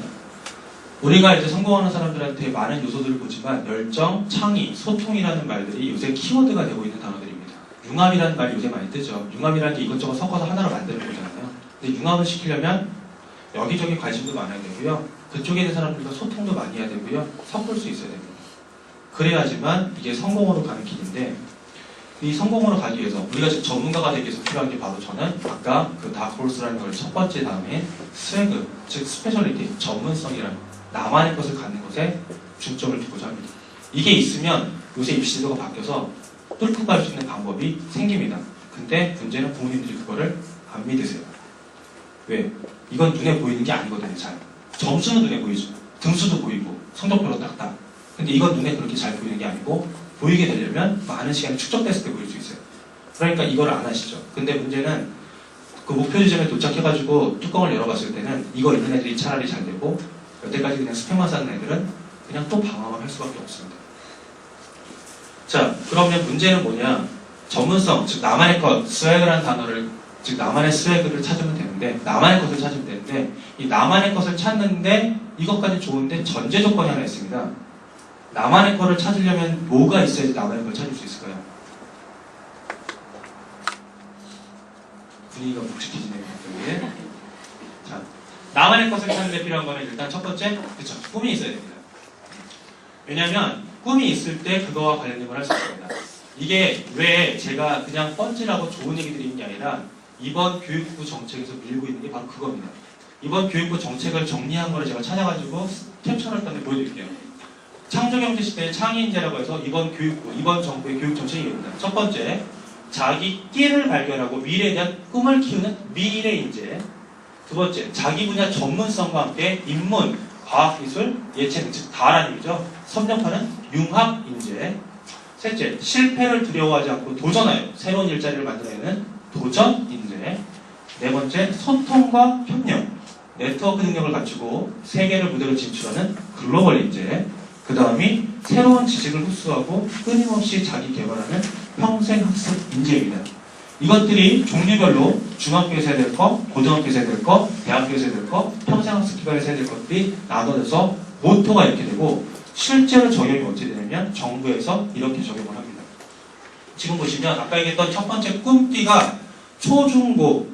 우리가 이제 성공하는 사람들한테 많은 요소들을 보지만 열정, 창의, 소통이라는 말들이 요새 키워드가 되고 있는 단어들입니다. 융합이라는 말이 요새 많이 뜨죠. 융합이라는 게 이것저것 섞어서 하나로 만드는 거잖아요. 근데 융합을 시키려면 여기저기 관심도 많아야 되고요. 그쪽에 있는 사람들과 소통도 많이 해야 되고요. 섞을 수 있어야 됩니다. 그래야지만 이게 성공으로 가는 길인데 이 성공으로 가기 위해서 우리가 지금 전문가가 되기 위해서 필요한 게 바로 저는 아까 그 다크홀스라는 걸 첫 번째 다음에 스웨그, 즉 스페셜리티, 전문성이라는 나만의 것을 갖는 것에 중점을 두고자 합니다. 이게 있으면 요새 입시제도가 바뀌어서 뚫고 갈 수 있는 방법이 생깁니다. 근데 문제는 부모님들이 그거를 안 믿으세요. 왜? 이건 눈에 보이는 게 아니거든요. 잘. 점수는 눈에 보이죠. 등수도 보이고 성적표로 딱딱. 근데 이건 눈에 그렇게 잘 보이는 게 아니고 보이게 되려면 많은 시간이 축적됐을 때 보일 수 있어요. 그러니까 이걸 안 하시죠. 근데 문제는 그 목표 지점에 도착해가지고 뚜껑을 열어봤을 때는 이거 있는 애들이 차라리 잘 되고 여태까지 그냥 스펙만 쌓는 애들은 그냥 또 방황을 할 수밖에 없습니다. 자, 그러면 문제는 뭐냐? 전문성, 즉 나만의 것, 스웨그라는 단어를 즉 나만의 스웨그를 찾으면 되는데 나만의 것을 찾으면 되는데 이 나만의 것을 찾는데 이것까지 좋은데 전제 조건이 하나 있습니다. 나만의 것을 찾으려면 뭐가 있어야지 나만의 걸 찾을 수 있을까요? 분위기가 묵직해지네요. 여기. 자, 나만의 것을 찾는 데 필요한 거는 일단 첫 번째, 그쵸, 꿈이 있어야 됩니다. 왜냐하면 꿈이 있을 때 그거와 관련된 걸 할 수 있습니다. 이게 왜 제가 그냥 뻔질하고 좋은 얘기 드리는 게 아니라 이번 교육부 정책에서 밀고 있는 게 바로 그겁니다. 이번 교육부 정책을 정리한 거를 제가 찾아가지고 캡처를 했다는 보여드릴게요. 창조경제 시대의 창의인재라고 해서 이번 교육부, 이번 정부의 교육 정책입니다. 첫 번째, 자기 끼를 발견하고 미래에 대한 꿈을 키우는 미래인재. 두 번째, 자기 분야 전문성과 함께 인문, 과학기술, 예체능, 즉 다라는 얘기죠. 섭렵하는 융합인재. 셋째, 실패를 두려워하지 않고 도전하여 새로운 일자리를 만들어내는 도전인재. 네 번째, 소통과 협력, 네트워크 능력을 갖추고 세계를 무대로 진출하는 글로벌 인재. 그 다음이 새로운 지식을 흡수하고 끊임없이 자기 개발하는 평생학습 인재입니다. 이것들이 종류별로 중학교에서 해야 될 거, 고등학교에서 해야 될 거, 대학교에서 해야 될 거, 평생학습 기관에서 해야 될 것들이 나눠져서 모토가 이렇게 되고 실제로 적용이 어떻게 되냐면 정부에서 이렇게 적용을 합니다. 지금 보시면 아까 얘기했던 첫 번째 꿈띠가 초중고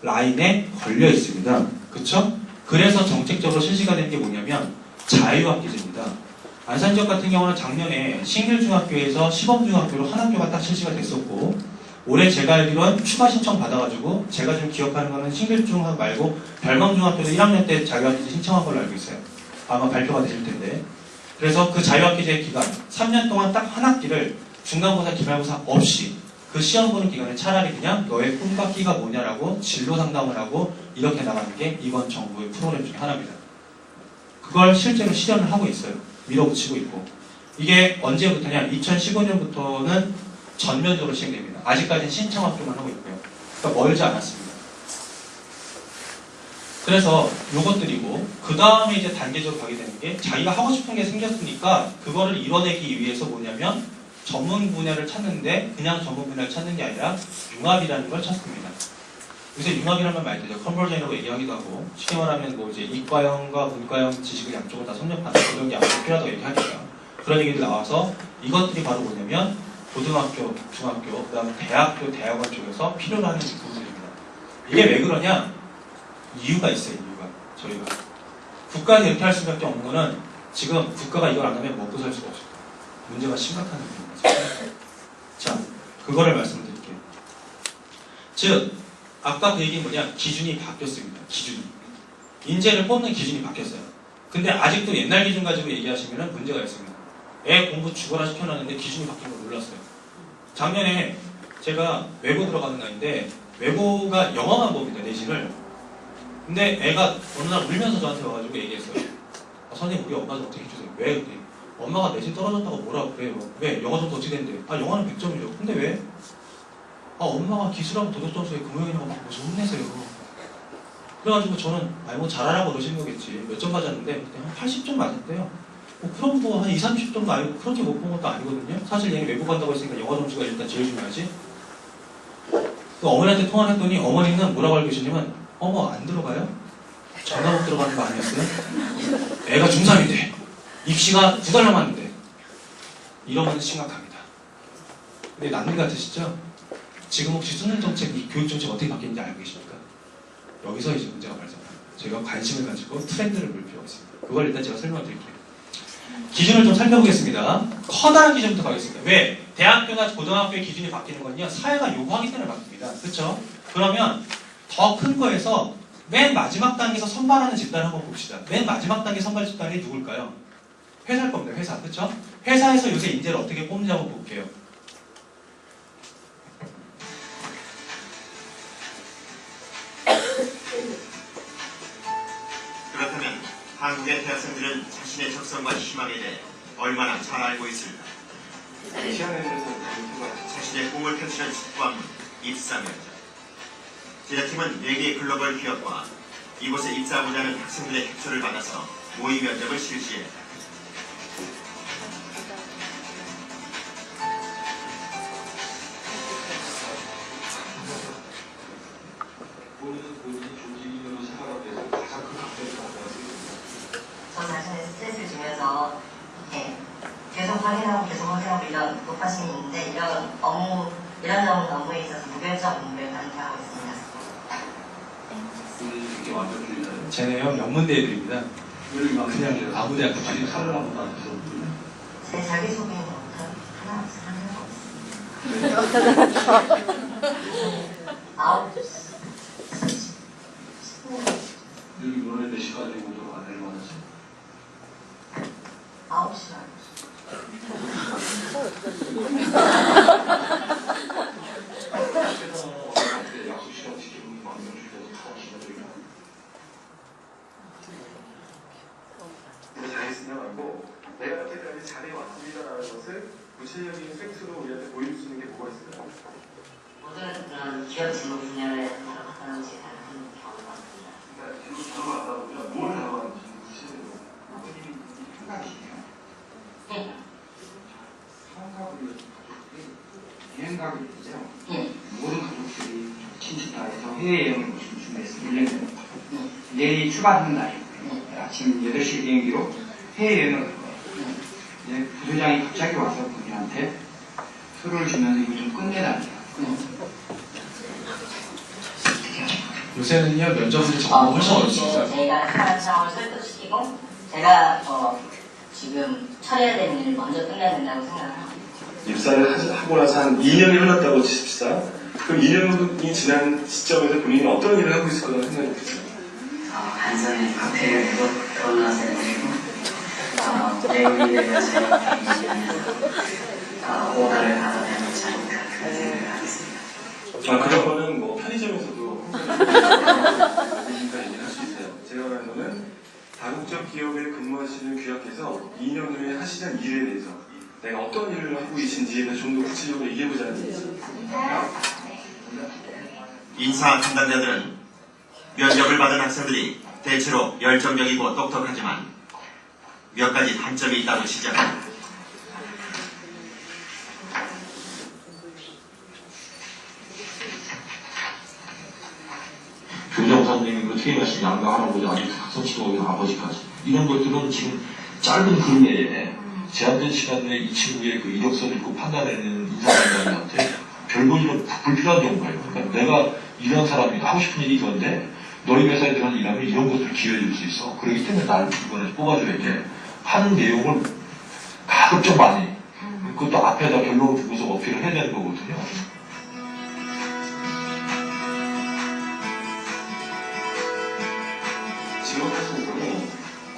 라인에 걸려 있습니다. 그쵸? 그래서 정책적으로 실시가 된 게 뭐냐면 자유학기제입니다. 안산 지역 같은 경우는 작년에 신길중학교에서 시범중학교로 한 학교가 딱 실시가 됐었고 올해 제가 알기로는 추가 신청 받아가지고 제가 좀 기억하는 거는 신길중학 말고 별망중학교도 1학년 때 자유학기제 신청한 걸로 알고 있어요. 아마 발표가 되실 텐데 그래서 그 자유학기제 기간 3년 동안 딱 한 학기를 중간고사, 기말고사 없이 그 시험 보는 기간에 차라리 그냥 너의 꿈과 끼가 뭐냐라고 진로 상담을 하고 이렇게 나가는 게 이번 정부의 프로그램 중에 하나입니다. 그걸 실제로 실현을 하고 있어요. 밀어붙이고 있고 이게 언제부터냐 2015년부터는 전면적으로 시행됩니다. 아직까지는 신청학교만 하고 있고요. 그러니까 멀지 않았습니다. 그래서 요것들이고 그 다음에 이제 단계적으로 가게 되는 게 자기가 하고 싶은 게 생겼으니까 그거를 이뤄내기 위해서 뭐냐면 전문 분야를 찾는데 그냥 전문 분야를 찾는 게 아니라 융합이라는 걸 찾습니다. 요새 융합이라는 말 많이 들죠. 컨버전이라고 얘기하기도 하고, 쉽게 말하면 뭐 이제 이과형과 문과형 지식을 양쪽을 다 섭렵하는 그런 게 앞으로 필요하다고 얘기하니까 그런 얘기도 나와서 이것들이 바로 뭐냐면 고등학교, 중학교, 그다음 대학교, 대학원 쪽에서 필요로 하는 부분입니다. 이게 왜 그러냐? 이유가 있어요. 이유가 저희가 국가에서 이렇게 할 수밖에 없는 거는 지금 국가가 이걸 안 하면 먹고 살 수가 없어요. 문제가 심각한 부분이죠. 자, 그거를 말씀드릴게요. 즉, 아까 그 얘기는 뭐냐? 기준이 바뀌었습니다. 기준이. 인재를 뽑는 기준이 바뀌었어요. 근데 아직도 옛날 기준 가지고 얘기하시면 문제가 있습니다. 애 공부 죽어라 시켜놨는데 기준이 바뀐 걸 몰랐어요. 작년에 제가 외고 들어가는 날인데 외고가 영어만 봅니다. 내신을. 근데 애가 어느 날 울면서 저한테 와가지고 얘기했어요. 선생님 우리 엄마 좀 어떻게 해주세요. 왜? 그때 엄마가 내신 떨어졌다고 뭐라고 그래요. 왜? 영어 점수 어떻게 된대요? 아 영어는 100점이죠. 근데 왜? 아 엄마가 기술하고 도덕 점수에 그 모양이라고 보고 좀 혼내세요. 그래가지고 저는 아니 뭐 잘하라고 그러신 거겠지. 몇 점 맞았는데 그때 한 80점 맞았대요. 뭐 그럼 뭐 한 20, 30점도 아니고 그렇게 못 본 것도 아니거든요. 사실 얘는 외국 간다고 했으니까 영어 점수가 일단 제일 중요하지. 그 어머니한테 통화를 했더니 어머니는 뭐라고 알고 계시냐면 어머 안 들어가요? 전화 못 들어가는 거 아니었어요? 애가 중3인데 입시가 2달 남았는데 이러면 심각합니다. 근데 남일 같으시죠? 지금 혹시 수능 정책, 이 교육 정책 어떻게 바뀌는지 알고 계십니까? 여기서 이제 문제가 발생합니다. 저희가 관심을 가지고 트렌드를 볼 필요가 있습니다. 그걸 일단 제가 설명을 드릴게요. 기준을 좀 살펴보겠습니다. 커다란 기준부터 가겠습니다. 왜? 대학교나 고등학교의 기준이 바뀌는 건요, 사회가 요구하기 때문에 바뀝니다. 그렇죠? 그러면 더 큰 거에서 맨 마지막 단계에서 선발하는 집단을 한번 봅시다. 맨 마지막 단계 선발 집단이 누굴까요? 회사일 겁니다. 회사. 그렇죠? 회사에서 요새 인재를 어떻게 뽑는지 한번 볼게요. 그렇다면 한국의 대학생들은 자신의 적성과 희망에 대해 얼마나 잘 알고 있을까? 자신의 꿈을 펼치는 숙고학문 입사면접. 제작팀은 4개의 글로벌 기업과 이곳에 입사하고자 하는 학생들의 협조를 받아서 모의 면접을 실시했다. 저 자신의 스트레스를 주면서 계속 확인하고 이런 높아심이 있는데 이런 업무에 있어서 무결점 업무를 강조하고 있습니다. 쟤네요 명문대 애들입니다. 그냥 아무 대학도 많이 가요. 제 자기소개는 하나 없어요. 여기 오늘 몇 시까지 오도록 안 되는 거지? 9시간. 약속 시간 지키고 만명 주셔서 감사드립니다. 잘했으냐 말고 내가 여태까지 잘해왔습니다라는 것을 구체적인 팩트로 우리한테 보여줄 수 있는 게 뭐가 있을까요? 모든 그런 기업 직무 분야를 하는 제 다른 경험을 받습니다. 그러니까 지금 들어왔다 보면 뭘 하는지 구체적으로 여행가족이죠. 모든 가족들이 친척 다 해서 해외여행을 준비했어요. 1년 전에. 내일이 출발하는 날이고요. 아침 8시 비행기로 해외여행을 갈 거예요. 이제 부소장이 갑자기 와서 본인한테 술을 주면서 이거 좀 끝내달래요. 요새는요 면접을 정말 훨씬 어렵습니다. 저희가 사람 상황을 설득시키고 제가 지금 처리해야 되는 일을 먼저 끝내야 된다고 생각합니다. 입사를 하고 나서 한 2년이 흘렀다고 칩시다. 그럼 2년이 지난 시점에서 본인이 어떤 일을 하고 있을 거라고 생각이 드세요? 안산에 카페를 내고 돈나서 내고 내일에 대해서 오더를 받아내는 자리가 그런 생각을 하겠습니다. 그런 거는 뭐 편의점에서도 인가 얘기를 할 수 있어요. 제가 말하는 거는 다국적 기업에 근무하시는 귀하께서 2년 후에 하시는 일에 대해서 내가 어떤 일을 하고 계신지에 대해서 좀 더 구체적으로 얘기해보자는 얘기입니다. 인사 담당자들은 면접을 받은 학생들이 대체로 열정적이고 똑똑하지만 몇 가지 단점이 있다고 지적합니다. 선생님으로 퇴임하신 양가 할아버지 아직 학생 치고 아버지까지 이런 것들은 지금 짧은 근내에 제한된 시간 내에 이 친구의 그 이력서를 읽고 판단해내는 인사관장한테 별볼일은 불필요한 경우가요. 그러니까 내가 이런 사람이 하고 싶은 일이 이건데 너희 회사에 들어가는 일하면 이런 것들을 기회해 줄 수 있어. 그렇기 때문에 나를 이번에 뽑아줘야 돼. 하는 내용을 가급적 많이 그것도 앞에다 결론을 두고서 어필을 해야 되는 거거든요. 지목하신 분이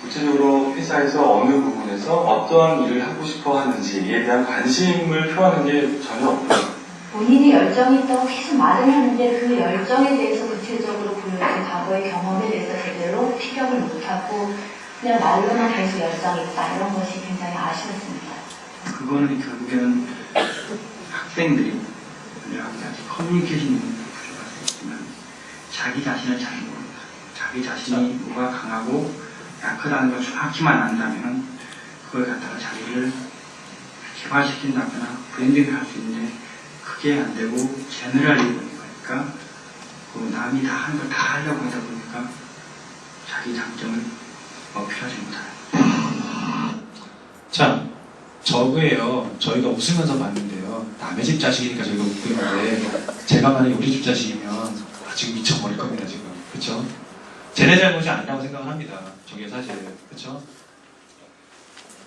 구체적으로 회사에서 어느 부분에서 어떠한 일을 하고 싶어 하는지에 대한 관심을 표하는 게 전혀 없고요. 본인이 열정이 있다고 계속 말을 하는데 그 열정에 대해서 구체적으로 보여준 과거의 경험에 대해서 제대로 피력을 못하고 그냥 말로만 계속 열정이 있다 이런 것이 굉장히 아쉬웠습니다. 그거는 결국에는 학생들이 아직 커뮤니케이션이 부족할 수 있지만 자기 자신을 잘 모른다. 자기 자신이 뭐가 강하고 약하다는 걸 정확히만 안다면 그걸 갖다가 자기를 개발시킨다거나 브랜딩을 할 수 있는데 그게 안 되고 제너럴리 보니까 그 남이 다 하는 걸 다 하려고 하다 보니까 자기 장점을 어필하지 못하는. 자, 저거예요. 저희가 웃으면서 봤는데요. 남의 집 자식이니까 저희가 웃고 있는데 제가 만약에 우리 집 자식이면 지금 미쳐버릴 겁니다. 지금. 그쵸? 쟤네 잘못이 아니라고 생각을 합니다. 저게 사실. 그쵸?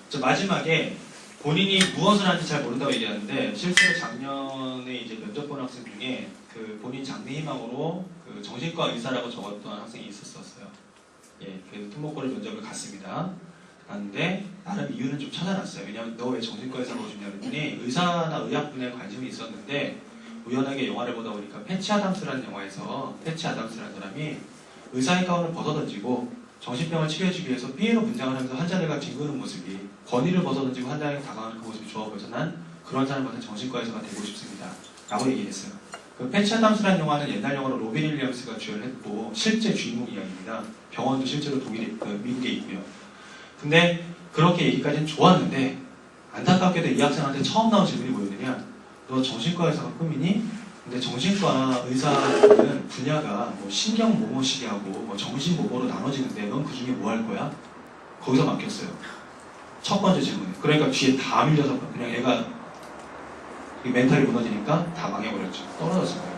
저 마지막에 본인이 무엇을 하는지 잘 모른다고 얘기하는데 실제로 작년에 이제 면접 본 학생 중에 그 본인 장래 희망으로 그 정신과 의사라고 적었던 학생이 있었어요. 예, 그래서 특목고를 면접을 갔습니다. 갔는데 나름 이유는 좀 찾아놨어요. 왜냐면 너 왜 정신과 의사가 오셨냐 그랬더니 의사나 의학 분야에 관심이 있었는데 우연하게 영화를 보다 보니까 패치 아담스라는 영화에서 패치 아담스라는 사람이 의사의 가운을 벗어던지고 정신병을 치료해주기 위해서 피해로 분장을 하면서 환자들과 뒹구는 모습이 권위를 벗어던지고 환자에게 다가가는 그 모습이 좋아 보여서 난 그런 사람 같은 정신과 의사가 되고 싶습니다. 라고 얘기했어요. 그 패치 아담스라는 영화는 옛날 영화로 로빈 윌리엄스가 주연을 했고 실제 주인공 이야기입니다. 병원도 실제로 미국에 있고요. 근데 그렇게 얘기까지는 좋았는데 안타깝게도 이 학생한테 처음 나온 질문이 뭐였냐면 너 정신과 의사가 꿈이니? 근데 정신과 의사는 분야가 뭐 신경 모모시기하고 뭐 정신 모모로 나눠지는데 넌 그 중에 뭐 할 거야? 거기서 막혔어요. 첫 번째 질문에. 그러니까 뒤에 다 밀려서 그냥 애가 멘탈이 무너지니까 다 망해버렸죠. 떨어졌을 거예요.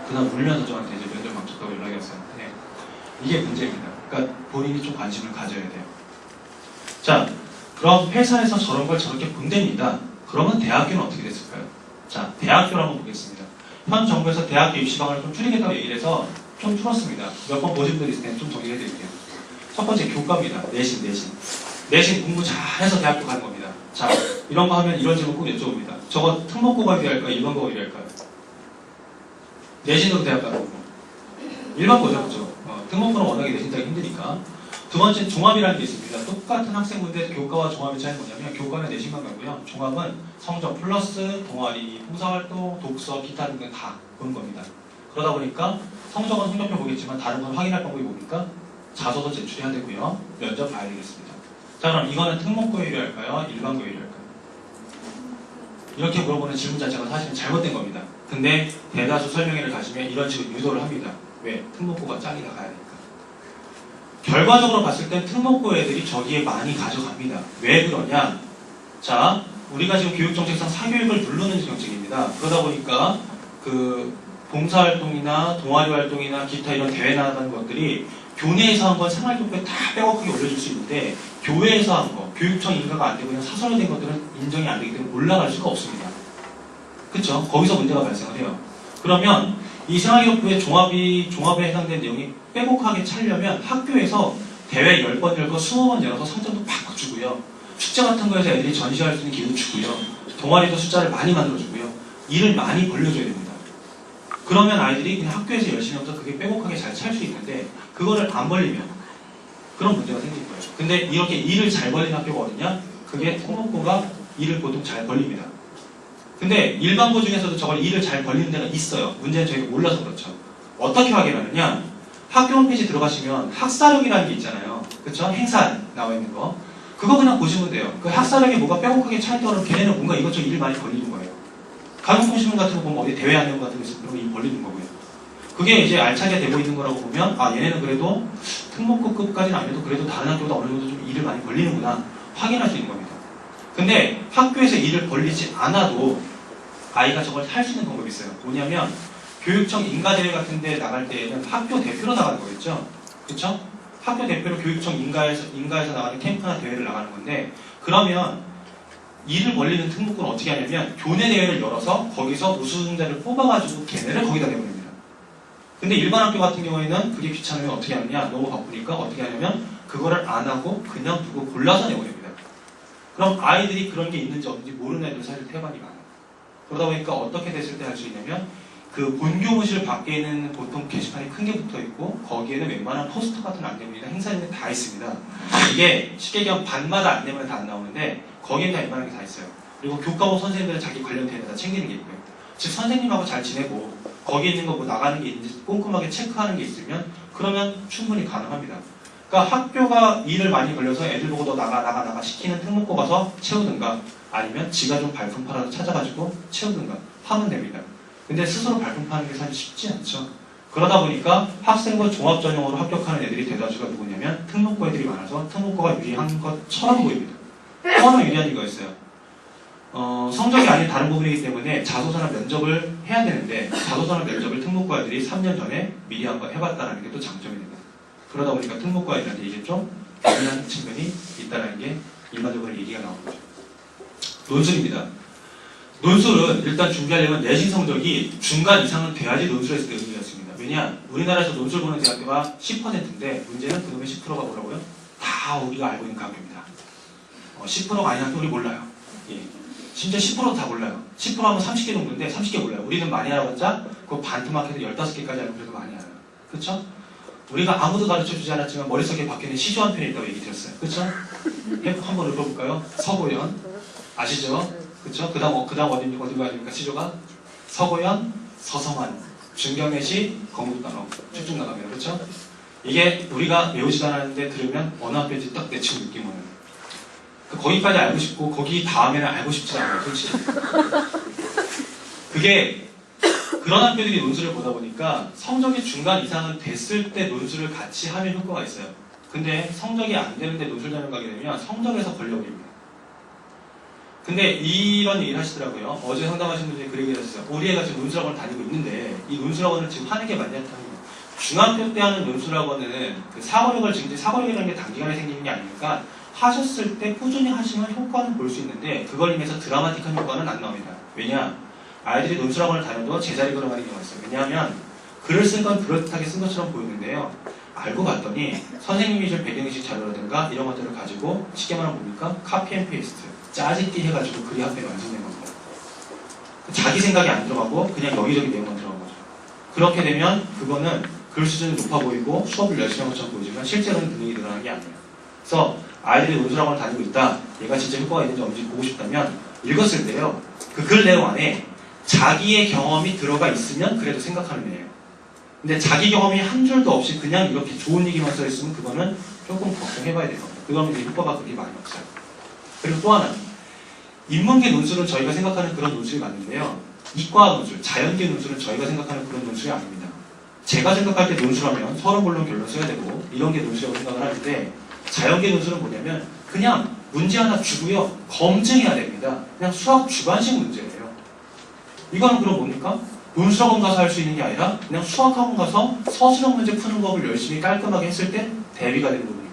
그다음 울면서 저한테 이제 면접 망쳤다고 연락이 왔어요. 네. 이게 문제입니다. 그러니까 본인이 좀 관심을 가져야 돼요. 자, 그럼 회사에서 저런 걸 저렇게 본답니다. 그러면 대학교는 어떻게 됐을까요? 자, 대학교를 한번 보겠습니다. 현 정부에서 대학교 입시방을 좀 줄이겠다고 얘기를 해서 좀 줄었습니다. 몇 번 보신 분들 있을 텐데 좀 정리해드릴게요. 첫 번째 교과입니다. 내신 공부 잘해서 대학교 가는 겁니다. 자, 이런 거 하면 이런 질문 꼭 여쭤봅니다. 저거 특목고가 필요할까요? 일반고가 필요할까요? 내신으로 대학 가는 거고. 일반고죠, 그죠? 특목고는 워낙에 내신 따기 힘드니까. 두 번째 종합이라는 게 있습니다. 똑같은 학생인데 교과와 종합의 차이는 뭐냐면 교과는 내신만 가고요. 종합은 성적 플러스 동아리, 봉사활동, 독서, 기타 등등 다 보는 겁니다. 그러다 보니까 성적은 성적표 보겠지만 다른 건 확인할 방법이 뭡니까? 자소서 제출해야 되고요. 면접 봐야 되겠습니다. 자, 그럼 이거는 특목고에 유리할까요? 일반고에 유리할까요? 이렇게 물어보는 질문 자체가 사실은 잘못된 겁니다. 근데 대다수 설명회를 가시면 이런 식으로 유도를 합니다. 왜? 특목고가 짝이 나가야 되니까. 결과적으로 봤을 땐 특목고 애들이 저기에 많이 가져갑니다. 왜 그러냐? 자, 우리가 지금 교육정책상 사교육을 누르는 정책입니다. 그러다 보니까 그 봉사활동이나 동아리활동이나 기타 이런 대회 나가는 것들이 교내에서 한 건 생활교육에 다 빼곡하게 올려줄 수 있는데 교회에서 한 거, 교육청 인가가 안 되고 그냥 사설화 된 것들은 인정이 안 되기 때문에 올라갈 수가 없습니다. 그쵸? 거기서 문제가 발생을 해요. 그러면 이 생활교육부의 종합에 해당되는 내용이 빼곡하게 차려면 학교에서 대회 10번 열고 20번 열어서 성적도 팍 주고요. 축제 같은 거에서 애들이 전시할 수 있는 기회도 주고요. 동아리도 숫자를 많이 만들어주고요. 일을 많이 벌려줘야 됩니다. 그러면 아이들이 그냥 학교에서 열심히 하면서 그게 빼곡하게 잘 찰 수 있는데 그거를 안 벌리면 그런 문제가 생길 거예요. 근데 이렇게 일을 잘 벌리는 학교가 어디냐? 그게 특목고가 일을 보통 잘 벌립니다. 근데 일반고 중에서도 저걸 일을 잘 벌리는 데가 있어요. 문제는 저희가 몰라서 그렇죠. 어떻게 확인하느냐? 학교 홈페이지 들어가시면 학사력이라는 게 있잖아요. 그쵸? 행사 나와 있는 거. 그거 그냥 보시면 돼요. 그 학사력에 뭐가 빼곡하게 차있다고 그러면 걔네는 뭔가 이것저것 일을 많이 벌리는 거예요. 가정통신문 같은 거 보면 어디 대회 안내문 같은 거 있으면 그런 거 일 벌리는 거고요. 그게 이제 알차게 되고 있는 거라고 보면 아 얘네는 그래도 특목고급까지는 아니어도 그래도 다른 학교보다 어느 정도 좀 일을 많이 벌리는구나 확인할 수 있는 겁니다. 근데 학교에서 일을 벌리지 않아도 아이가 저걸 할 수 있는 방법이 있어요. 뭐냐면 교육청 인가대회 같은 데 나갈 때에는 학교 대표로 나가는 거겠죠. 그렇죠? 학교 대표로 교육청 인가에서 나가는 캠프나 대회를 나가는 건데 그러면 일을 벌리는 특목고는 어떻게 하냐면 교내 대회를 열어서 거기서 우수승자를 뽑아가지고 걔네를 거기다 내보냅니다. 근데 일반 학교 같은 경우에는 그게 귀찮으면 어떻게 하느냐 너무 바쁘니까 어떻게 하냐면 그거를 안 하고 그냥 두고 골라서 내보냅니다. 그럼 아이들이 그런 게 있는지 없는지 모르는 애들 사실 태반이 많아요. 그러다 보니까 어떻게 됐을 때 할 수 있냐면 그 본교무실 밖에는 보통 게시판이 큰 게 붙어 있고 거기에는 웬만한 포스터 같은 안내문이나 행사들이 다 있습니다. 이게 쉽게 얘기하면 반마다 안내문이 다 안 나오는데 거기에 다 웬만한 게 다 있어요. 그리고 교과목 선생님들은 자기 관련 대회에 다 챙기는 게 있고요. 즉 선생님하고 잘 지내고 거기에 있는 거 뭐 나가는 게 있는지 꼼꼼하게 체크하는 게 있으면 그러면 충분히 가능합니다. 그러니까 학교가 일을 많이 벌려서 애들 보고 너 나가 시키는 특목고 가서 채우든가 아니면 지가 좀 발품 팔아서 찾아가지고 채우든가 하면 됩니다. 근데 스스로 발품 파는 게 사실 쉽지 않죠. 그러다 보니까 학생부 종합전형으로 합격하는 애들이 대다수가 누구냐면 특목고 애들이 많아서 특목고가 유리한 것처럼 보입니다. 또 하나 유리한 이유가 있어요. 성적이 아닌 다른 부분이기 때문에 자소서나 면접을 해야 되는데 자소서나 면접을 특목고 애들이 3년 전에 미리 한번 해봤다는 게 또 장점이 됩니다. 그러다 보니까 특목고 애들한테 이게 좀 유리한 측면이 있다는 게 일반적으로 얘기가 나오는 거죠. 논술입니다. 논술은 일단 준비하려면 내신 성적이 중간 이상은 돼야지 논술을 했을 때 의미가 있습니다. 왜냐? 우리나라에서 논술 보는 대학교가 10%인데 문제는 그놈의 10%가 뭐라고요? 다 우리가 알고 있는 학교입니다. 10%가 아닌 학교 우리 몰라요. 예. 심지어 10%도 다 몰라요. 10% 하면 30개 정도인데 30개 몰라요. 우리는 많이 알아봤자 그 반토막해서 15개까지 알고 그래도 많이 알아요. 그렇죠? 우리가 아무도 가르쳐주지 않았지만 머릿속에 박혀있는 시조 한 편이 있다고 얘기 드렸어요. 그렇죠? 한번 읽어볼까요? 서고연 아시죠? 그렇죠? 그다음 어디가 아닙니까? 시조가 서고연, 서성환, 중경내시, 거묵단어 쭉쭉 나갑니다. 그렇죠? 이게 우리가 외우지도 않았는데 들으면 어느 학교인지 딱 대충 느낌 오는. 거기까지 알고 싶고 거기 다음에는 알고 싶지 않아요. 솔직히. 그게 그런 학교들이 논술을 보다 보니까 성적이 중간 이상은 됐을 때 논술을 같이 하면 효과가 있어요. 근데 성적이 안 되는데 논술 전형 가게 되면 성적에서 걸려버립니다. 근데 이런 얘기를 하시더라고요. 어제 상담하신 분들이 그 얘기를 하셨어요. 우리 애가 지금 논술학원을 다니고 있는데 이 논술학원을 지금 하는 게 맞냐? 중학교 때 하는 논술학원은 그 사고력을 증진, 사고력이라는 게 단기간에 생기는 게 아니니까 하셨을 때 꾸준히 하시면 효과는 볼 수 있는데 그걸 인해서 드라마틱한 효과는 안 나옵니다. 왜냐? 아이들이 논술학원을 다녀도 제자리 걸어가는 경우가 있어요. 왜냐하면 글을 쓴 건 그럴듯하게 쓴 것처럼 보이는데요. 알고 봤더니 선생님이 줄 배경의식 자료라든가 이런 것들을 가지고 쉽게 말하면 뭡니까? 카피 앤 페이스트. 짜집기 해가지고 글이 앞에 완성된 겁니다. 자기 생각이 안 들어가고 그냥 여기저기 내용만 들어간 거죠. 그렇게 되면 그거는 글 수준이 높아 보이고 수업을 열심히 한 것처럼 보이지만 실제로는 능력이 늘어나는 게 아니에요. 그래서 아이들이 논술학원을 다니고 있다. 얘가 진짜 효과가 있는지 없는지 보고 싶다면 읽었을 때요. 그 글 내용 안에 자기의 경험이 들어가 있으면 그래도 생각하는 애예요. 근데 자기 경험이 한 줄도 없이 그냥 이렇게 좋은 얘기만 써 있으면 그거는 조금 걱정해봐야 돼요. 그거는 이제 효과가 그렇게 많이 없어요. 그리고 또 하나, 인문계 논술은 저희가 생각하는 그런 논술이 맞는데요. 이과 논술, 자연계 논술은 저희가 생각하는 그런 논술이 아닙니다. 제가 생각할 때 논술하면 서론, 본론, 결론 써야 되고 이런 게 논술이라고 생각을 하는데 자연계 논술은 뭐냐면 그냥 문제 하나 주고요. 검증해야 됩니다. 그냥 수학 주관식 문제예요. 이거는 그럼 뭡니까? 논술학원 가서 할 수 있는 게 아니라 그냥 수학학원 가서 서술형 문제 푸는 법을 열심히 깔끔하게 했을 때 대비가 되는 부분입니다.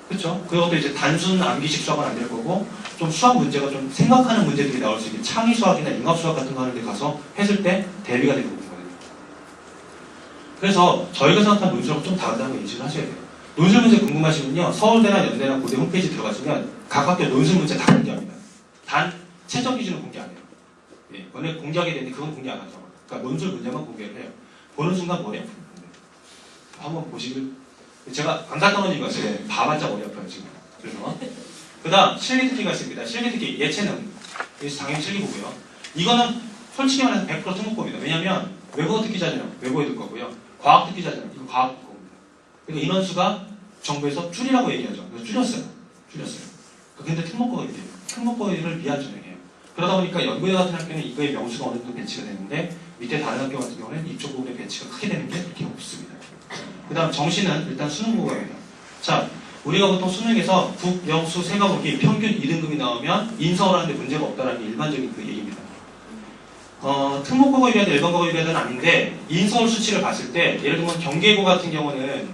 그렇죠? 그것도 이제 단순 암기식 수학은 안 될 거고 좀 수학 문제가 좀 생각하는 문제들이 나올 수 있는 창의 수학이나 융합 수학 같은 거 하는 데 가서 했을 때 대비가 되는 부분이거든요. 그래서 저희가 생각하는 논술하고 좀 다르다는 걸 인식을 하셔야 돼요. 논술 문제 궁금하시면요. 서울대나 연대나 고대 홈페이지 들어가시면 각 학교 논술 문제 다 공개합니다. 단 최저 기준은 공개 안 해요. 예, 원래 공개하게 되는데 그건 공개 안 하죠. 그러니까 논술 문제만 공개를 해요. 보는 순간 머리 아픕니다. 한번 보시길. 제가 안 갔다 온 이유가 있어요. 봐봤자 머리 아파요 지금. 그래서 그 다음 실기특기가 있습니다. 실기특기 예체능. 여기서 당연히 실기 보고요. 이거는 솔직히 말해서 100% 특목고입니다. 왜냐하면 외국어 특기 자전형, 외국어 들 거고요. 과학 특기 자전형, 이거 과학 거입니다. 그러니까 인원수가 정부에서 줄이라고 얘기하죠. 그래서 줄였어요. 근데 특목고가 있대요. 특목고를 미한 전형이에요. 그러다 보니까 연구대 같은 학교는 이거의 명수가 어느 정도 배치가 되는데 밑에 다른 학교 같은 경우는 이쪽 부분에 배치가 크게 되는 게 그렇게 없습니다. 그 다음 정시는 일단 수능 국어입니다. 자, 우리가 보통 수능에서 국, 영, 수 세 과목이 평균 2등급이 나오면 인서울 하는데 문제가 없다는 게 일반적인 그 얘기입니다. 특목고가 유리하든 일반고가 유리하든 아닌데 인서울 수치를 봤을 때 예를 들면 경계고 같은 경우는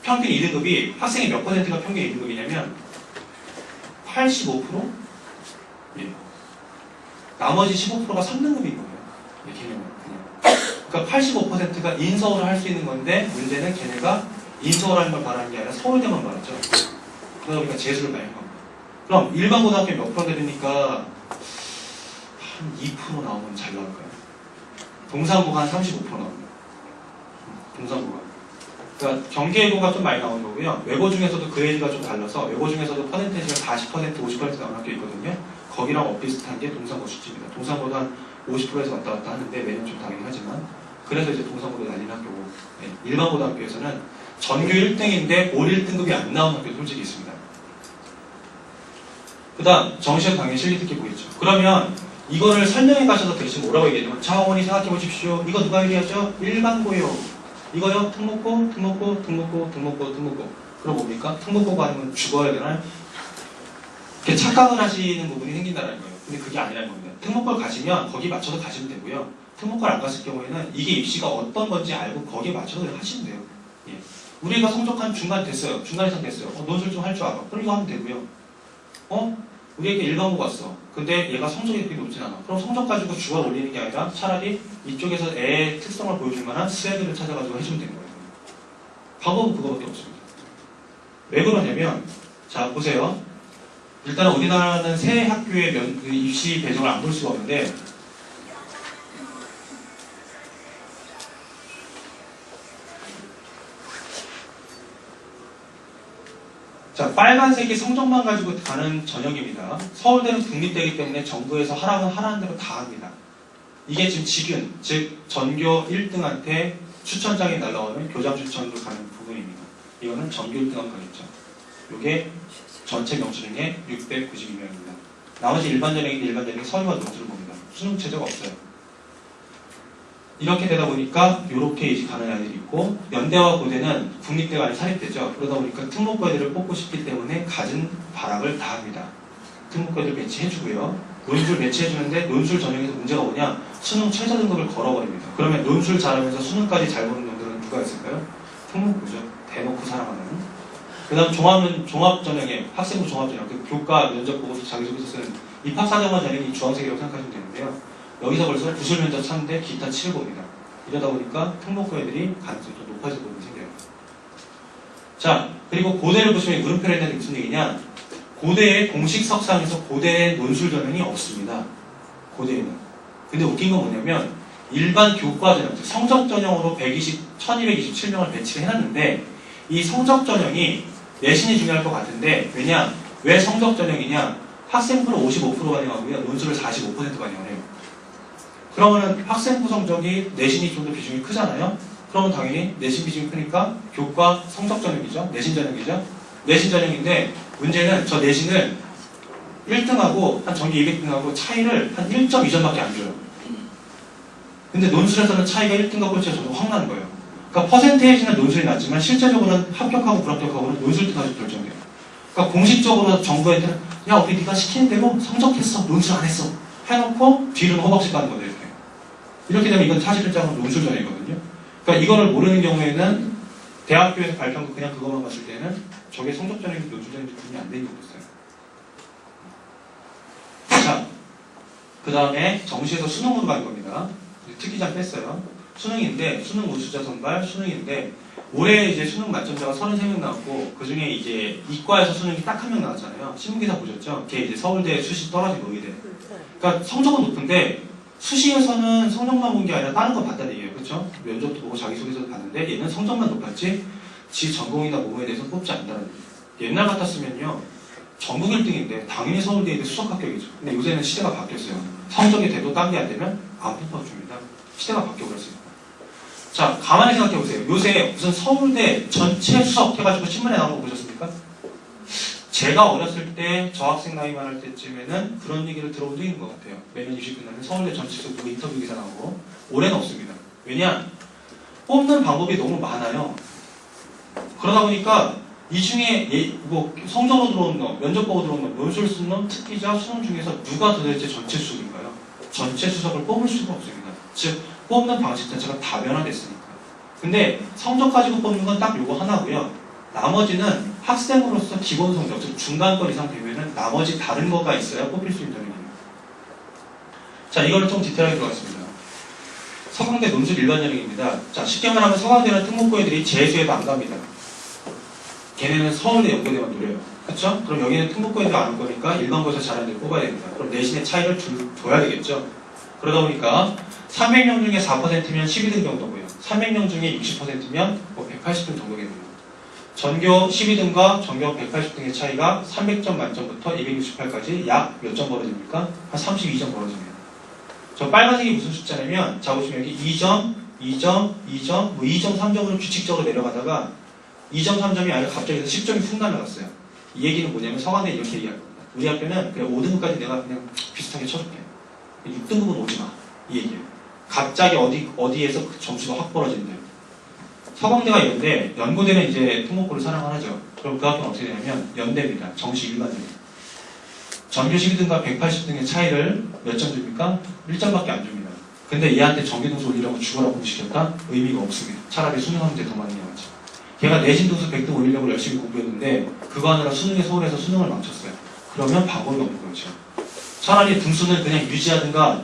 평균 2등급이 학생의 몇 %가 평균 2등급이냐면 85%? 예. 나머지 15%가 3등급인 거예요. 예, 걔네는 그냥. 그러니까 85%가 인서울을 할 수 있는 건데 문제는 걔네가 인서울하는 걸 말하는 게 아니라 서울대만 말하죠. 그러다 보니까 재수를 많이 한 겁니다. 그럼 일반 고등학교 몇 프로 되니까 한 2% 나오면 잘 나올까요? 동사무가 한 35% 나옵니다. 동사무가. 그러니까 경계고가 좀 많이 나오는 거고요. 외고 중에서도 그레이드가 좀 달라서 외고 중에서도 퍼센테이지가 40%, 50% 나오는 학교 있거든요. 거기랑 비슷한 게 동사고 수치입니다. 동사고도 한 50%에서 왔다 갔다 하는데 매년 좀 다르긴 하지만 그래서 이제 동사고도 날린 학교고 네. 일반 고등학교에서는 전교 1등인데 올 1등급이 안 나오는 학교도 솔직히 있습니다. 그 다음 정시형 당연히 실기 특기 보겠죠. 그러면 이거를 설명해 가셔서 대신 뭐라고 얘기하냐면 자 어머니 생각해 보십시오. 이거 누가 얘기하죠? 일반고요. 이거요? 특목고. 그럼 뭡니까? 특목고가 아니면 죽어야 되나요? 이렇게 착각을 하시는 부분이 생긴다는 거예요. 근데 그게 아니라는 겁니다. 특목고를 가시면 거기 맞춰서 가시면 되고요. 특목고를 안 갔을 경우에는 이게 입시가 어떤 건지 알고 거기에 맞춰서 하시면 돼요. 예. 우리가 성적한 중간 됐어요. 중간 이상 됐어요. 논술 좀 할 줄 알아. 그럼 이거 하면 되고요. 우리에게 일반고 갔어. 근데 얘가 성적이 그렇게 높진 않아. 그럼 성적 가지고 주어 올리는 게 아니라 차라리 이쪽에서 애의 특성을 보여줄 만한 수혜들을 찾아가지고 해주면 되는 거예요. 방법은 그거밖에 없습니다. 왜 그러냐면, 자, 보세요. 일단 우리나라는 새 학교의 그 입시 배정을 안 볼 수가 없는데, 자, 빨간색이 성적만 가지고 가는 전형입니다. 서울대는 국립대이기 때문에 정부에서 하라는 대로 다 합니다. 이게 지금 직윤, 즉 전교 1등한테 추천장이 날라오는 교장 추천으로 가는 부분입니다. 이거는 전교 1등하면 가겠죠. 이게 전체 명수 중에 692명입니다. 나머지 일반 전형이 서류와 논술을 봅니다. 수능 체제가 없어요. 이렇게 되다 보니까 이렇게 이제 가는 아이들이 있고 연대와 고대는 국립대가 아닌 사립대죠. 그러다 보니까 특목고 애들을 뽑고 싶기 때문에 갖은 발악을 다 합니다. 특목고 애들 배치해주고요. 논술 배치해주는데 논술 전형에서 문제가 뭐냐? 수능 최저 등급을 걸어버립니다. 그러면 논술 잘하면서 수능까지 잘 보는 놈들은 누가 있을까요? 특목고죠. 대놓고 사랑하는. 그 다음 종합전형에 학생부 종합전형, 그 교과 면접 보고서 자기소개서 쓰는 입학사정관 전형이 주황색이라고 생각하시면 되는데요. 여기서 벌써 구술 면접 찾는데 기타 7고입니다. 이러다 보니까 특목고 애들이 가능성이 좀 높아질 부분이 생겨요. 자, 그리고 고대를 보시면 물음표를 했는데 무슨 얘기냐? 고대의 공식 석상에서 고대의 논술 전형이 없습니다. 고대에는. 근데 웃긴 건 뭐냐면 일반 교과 전형, 즉 성적 전형으로 1227명을 배치를 해놨는데 이 성적 전형이 내신이 중요할 것 같은데 왜 성적 전형이냐? 학생부를 55% 반영하고요. 논술을 45% 반영해요. 그러면은 학생부 성적이 내신이 좀 더 비중이 크잖아요. 그러면 당연히 내신 비중이 크니까 교과 성적 전형이죠. 내신 전형이죠. 내신 전형인데 문제는 저 내신을 1등하고 한 전기 200등하고 차이를 한 1.2점밖에 안 줘요. 근데 논술에서는 차이가 1등과 꼴찌가 저도 확 나는 거예요. 그러니까 퍼센테이지는 논술이 낮지만 실제적으로는 합격하고 불합격하고는 논술 등까지 결정돼요. 그러니까 공식적으로 정부 애들은 야 우리 네가 시키는 대로 성적했어. 논술 안 했어. 해놓고 뒤로는 허벅지 까는 거예요. 이렇게 되면 이건 사실상 논술 전형이거든요. 그러니까 이거를 모르는 경우에는 대학교에서 발표한 거 그냥 그것만 봤을 때는 저게 성적 전형인지 논술 전형인지 구분이 안 되는 경우도 있어요. 자, 그 다음에 정시에서 수능으로 가는 겁니다. 특기장 뺐어요. 수능인데 수능 우수자 선발 수능인데 올해 이제 수능 만점자가 33명 나왔고 그 중에 이제 이과에서 수능이 딱 한 명 나왔잖아요. 신문기사 보셨죠? 걔 이제 서울대 수시 떨어지고 의대. 그러니까 성적은 높은데 수시에서는 성적만 본 게 아니라 다른 거 봤다는 얘기예요. 그렇죠? 면접도 보고 자기소개서도 봤는데 얘는 성적만 높았지 지 전공이나 모범에 대해서 뽑지 않는다는 얘기예요. 옛날 같았으면요. 전국 1등인데 당연히 서울대인데 수석 합격이죠. 근데 요새는 시대가 바뀌었어요. 성적이 돼도 딴 게 안 되면 안 뽑아줍니다. 시대가 바뀌어버렸어요. 자, 가만히 생각해보세요. 요새 무슨 서울대 전체 수석 해가지고 신문에 나온 거 보셨습니까? 제가 어렸을 때 저 학생 나이만 할 때쯤에는 그런 얘기를 들어본 적이 있는 것 같아요. 매년 입시 끝나면 서울대 전체적으로 인터뷰 기사 나오고 올해는 없습니다. 왜냐? 뽑는 방법이 너무 많아요. 그러다 보니까 이 중에 뭐 성적으로 들어온 놈, 면접 보고 들어온 놈, 논술 쓴 놈, 특기자, 수능 중에서 누가 도대체 전체 수석인가요? 전체 수석을 뽑을 수가 없습니다. 즉 뽑는 방식 자체가 다변화됐으니까. 근데 성적 가지고 뽑는 건 딱 요거 하나고요. 나머지는 학생으로서 기본 성적, 즉 중간권 이상 되면은 나머지 다른 거가 있어야 뽑힐 수 있는 겁니다. 자, 이거를 좀 디테일하게 들어가겠습니다. 서강대 논술 일반 전형입니다. 자, 쉽게 말하면 서강대는 특목고 애들이 재수에도 안 갑니다. 걔네는 서울대 연고대만 노려요. 그쵸? 그럼 여기는 특목고 애들 안 올 거니까 일반고에서 잘하는 애들 뽑아야 됩니다. 그럼 내신의 차이를 줘야 되겠죠? 그러다 보니까 300명 중에 4%면 12등 정도고요. 300명 중에 60%면 뭐 180등 정도겠네요. 전교 12등과 전교 180등의 차이가 300점 만점부터 268까지 약 몇 점 벌어집니까? 한 32점 벌어집니다. 저 빨간색이 무슨 숫자냐면, 자 보시면 여기 2점, 2점, 2점, 뭐 2점, 3점으로 규칙적으로 내려가다가 2점, 3점이 아니라 갑자기 10점이 훅 날아갔어요. 이 얘기는 뭐냐면 서강대 이렇게 얘기할 겁니다. 우리 학교는 그냥 5등급까지 내가 그냥 비슷하게 쳐줄게. 6등급은 오지 마. 이 얘기예요. 갑자기 어디에서 그 점수가 확 벌어진대요. 서강대가 이런데 연고대는 이제 특목고를 사랑하죠. 그럼 그 학교는 어떻게 되냐면 연대입니다. 정시 일반입니다. 전교 12등과 180등의 차이를 몇 점 줍니까? 1점밖에 안 줍니다. 근데 얘한테 정기등수 올리려고 죽어라 공부시켰다? 의미가 없습니다. 차라리 수능하면 더 많이 나왔죠. 걔가 내신 등수 100등 올리려고 열심히 공부했는데 그거 하느라 수능에 소홀해서 수능을 망쳤어요. 그러면 방법이 없는 거죠. 차라리 등수는 그냥 유지하든가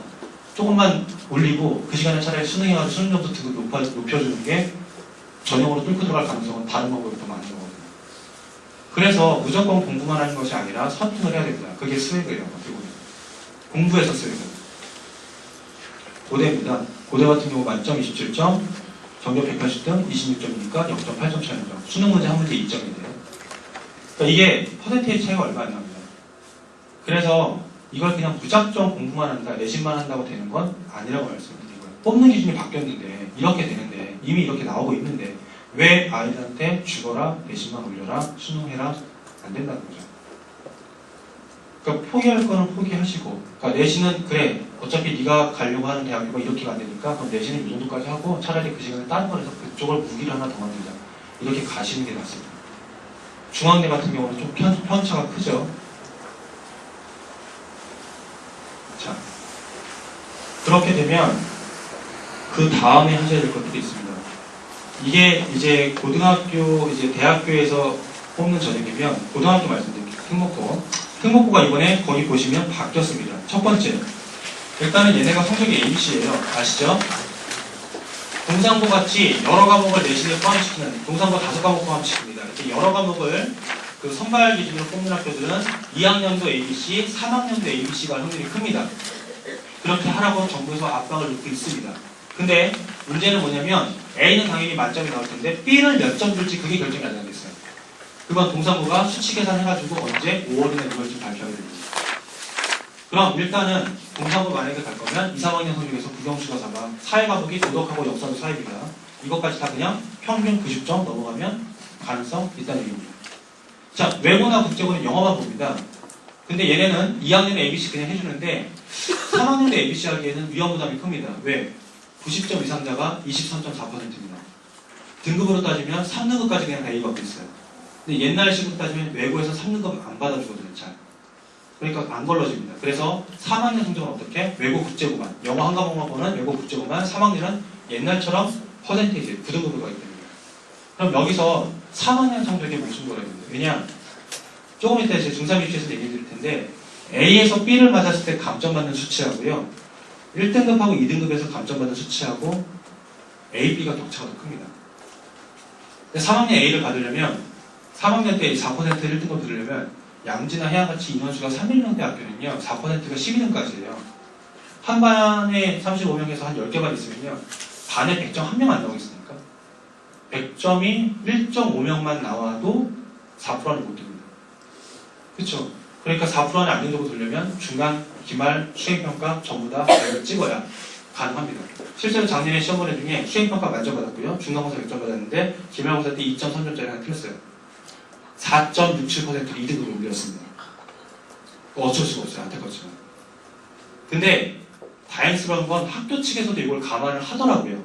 조금만 올리고 그 시간에 차라리 수능해가지고 수능 점수 등급 높여주는 게 전형으로 뚫고 들어갈 가능성은 다른 방법이 더 많은 거거든요. 그래서 무조건 공부만 하는 것이 아니라 선택을 해야 됩니다. 그게 스웨그예요. 어떻게 보면. 공부에서 스웨그. 고대입니다. 고대 같은 경우 만점 27점, 전교 180등 26점이니까 0.8점 차이죠. 수능 문제 한 문제 2점인데요. 그러니까 이게 퍼센테이지 차이가 얼마 안 납니다. 그래서 이걸 그냥 무작정 공부만 한다, 내신만 한다고 되는 건 아니라고 말씀드리고요. 뽑는 기준이 바뀌었는데, 이렇게 되는데, 이미 이렇게 나오고 있는데, 왜 아이들한테 죽어라, 내신만 올려라, 수능해라, 안 된다는 거죠. 그러니까 포기할 거는 포기하시고, 그러니까 내신은 그래, 어차피 네가 가려고 하는 대학교가 이렇게가 안 되니까 그럼 내신은 이 정도까지 하고 차라리 그 시간에 다른 걸 해서 그쪽을 무기를 하나 더 만들자. 이렇게 가시는 게 낫습니다. 중앙대 같은 경우는 좀 편차가 크죠. 자, 그렇게 되면 그 다음에 하셔야 될 것들이 있습니다. 이게 이제 고등학교, 이제 대학교에서 뽑는 전형이면 고등학교 말씀드릴게요. 특목고가 이번에 거기 보시면 바뀌었습니다. 첫 번째, 일단은 얘네가 성적이 ABC예요. 아시죠? 동상고 같이 여러 과목을 내신에 포함시키는, 동상고 5과목 포함시킵니다. 이렇게 여러 과목을 그 선발 기준으로 뽑는 학교들은 2학년도 ABC, 3학년도 ABC가 확률이 큽니다. 그렇게 하라고 정부에서 압박을 넣고 있습니다. 근데 문제는 뭐냐면 A는 당연히 만점이 나올 텐데 B를 몇 점 줄지 그게 결정이 안 되겠어요. 그건 동상고가 수치 계산해가지고 언제 5월이나 6월쯤 발표하게 됩니다. 그럼 일단은 동상고 만약에 갈 거면 2, 3학년 성적에서 국영수가 4가 사회 과목이 도덕하고 역사도 사회입니다. 이것까지 다 그냥 평균 90점 넘어가면 가능성 있다는 얘기입니다. 자, 외고나 국제고는 영어만 봅니다. 근데 얘네는 2학년에 ABC 그냥 해주는데 3학년에 ABC 하기에는 위험 부담이 큽니다. 왜? 90점 이상자가 23.4%입니다. 등급으로 따지면 3등급까지 그냥 다 A 받고 있어요. 근데 옛날 식으로 따지면 외고에서 3등급 안 받아주거든요. 잘. 그러니까 안 걸러집니다. 그래서 3학년 성적은 어떻게? 외고 국제고만. 영어 한 과목만 보는 외고 국제고만 3학년은 옛날처럼 퍼센테이지 9등급으로 가기 때문에. 그럼 여기서 3학년 성적에 무슨 거라 됩니다. 왜냐? 조금 이따 이제 중3 입시에서 얘기 드릴 텐데 A에서 B를 맞았을 때 감점 받는 수치하고요. 1등급하고 2등급에서 감점 받는 수치하고 A, B가 격차가 더 큽니다. 근데 3학년 A를 받으려면 3학년 때 4%를 1등급 들으려면 양지나 해양같이 인원수가 300명대 학교는요 4%가 12등까지예요. 한 반에 35명에서 한 10개만 있으면요 반에 100점 한 명 안 나오겠습니까? 100점이 1.5명만 나와도 4%는 못 듭니다. 그렇죠? 그러니까 4% 안에 안정적으로 들려면 중간, 기말, 수행평가 전부 다 잘 찍어야 가능합니다. 실제로 작년에 시험 보낸 중에 수행평가 만점 받았고요. 중간고사 100점 받았는데 기말고사 때 2.3점짜리 하나 틀렸어요. 4.67%를 2등급으로 올렸습니다. 어쩔 수가 없어요. 안타깝지만. 근데 다행스러운 건 학교 측에서도 이걸 감안을 하더라고요.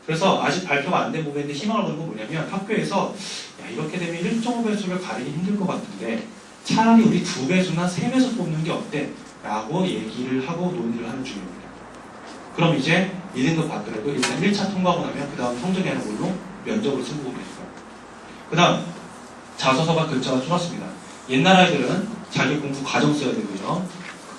그래서 아직 발표가 안 된 부분인데 희망을 보는 건 뭐냐면 학교에서 야, 이렇게 되면 1.5배수를 가리기 힘들 것 같은데 차라리 우리 2배수나 3배수 뽑는 게 어때? 라고 얘기를 하고 논의를 하는 중입니다. 그럼 이제 2등급 받더라도 일단 1차 통과하고 나면 그 다음 성적이 하는 걸로 면접으로 승부를 해주고요. 그 다음 자소서가 글자가 줄었습니다. 옛날 아이들은 자기 공부 과정 써야 되고요.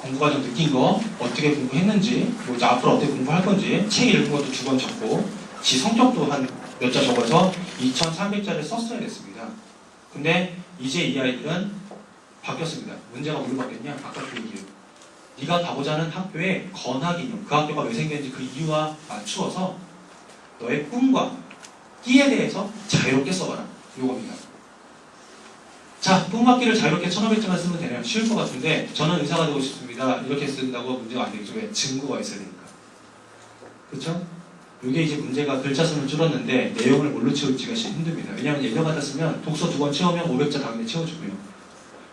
공부 과정 느낀 거, 어떻게 공부했는지, 뭐 이제 앞으로 어떻게 공부할 건지, 책 읽은 것도 2권 적고, 지 성격도 한 몇 자 적어서 2,300자를 썼어야 됐습니다. 근데 이제 이 아이들은 바뀌었습니다. 문제가 뭘로 바뀌었냐? 아까 그 얘기예요. 네가 가보자는 학교의 권학인형, 그 학교가 왜 생겼는지 그 이유와 맞추어서 너의 꿈과 끼에 대해서 자유롭게 써봐라. 요겁니다. 자, 꿈과 끼를 자유롭게 1500자만 쓰면 되나요? 쉬울 것 같은데 저는 의사가 되고 싶습니다. 이렇게 쓴다고 문제가 안 되겠죠. 왜? 증거가 있어야 되니까. 그렇죠? 이게 이제 문제가 글자 수는 줄었는데 내용을 뭘로 채울지가 힘듭니다. 왜냐하면 예전 같았으면 독서 2권 채우면 500자 당연히 채워주고요.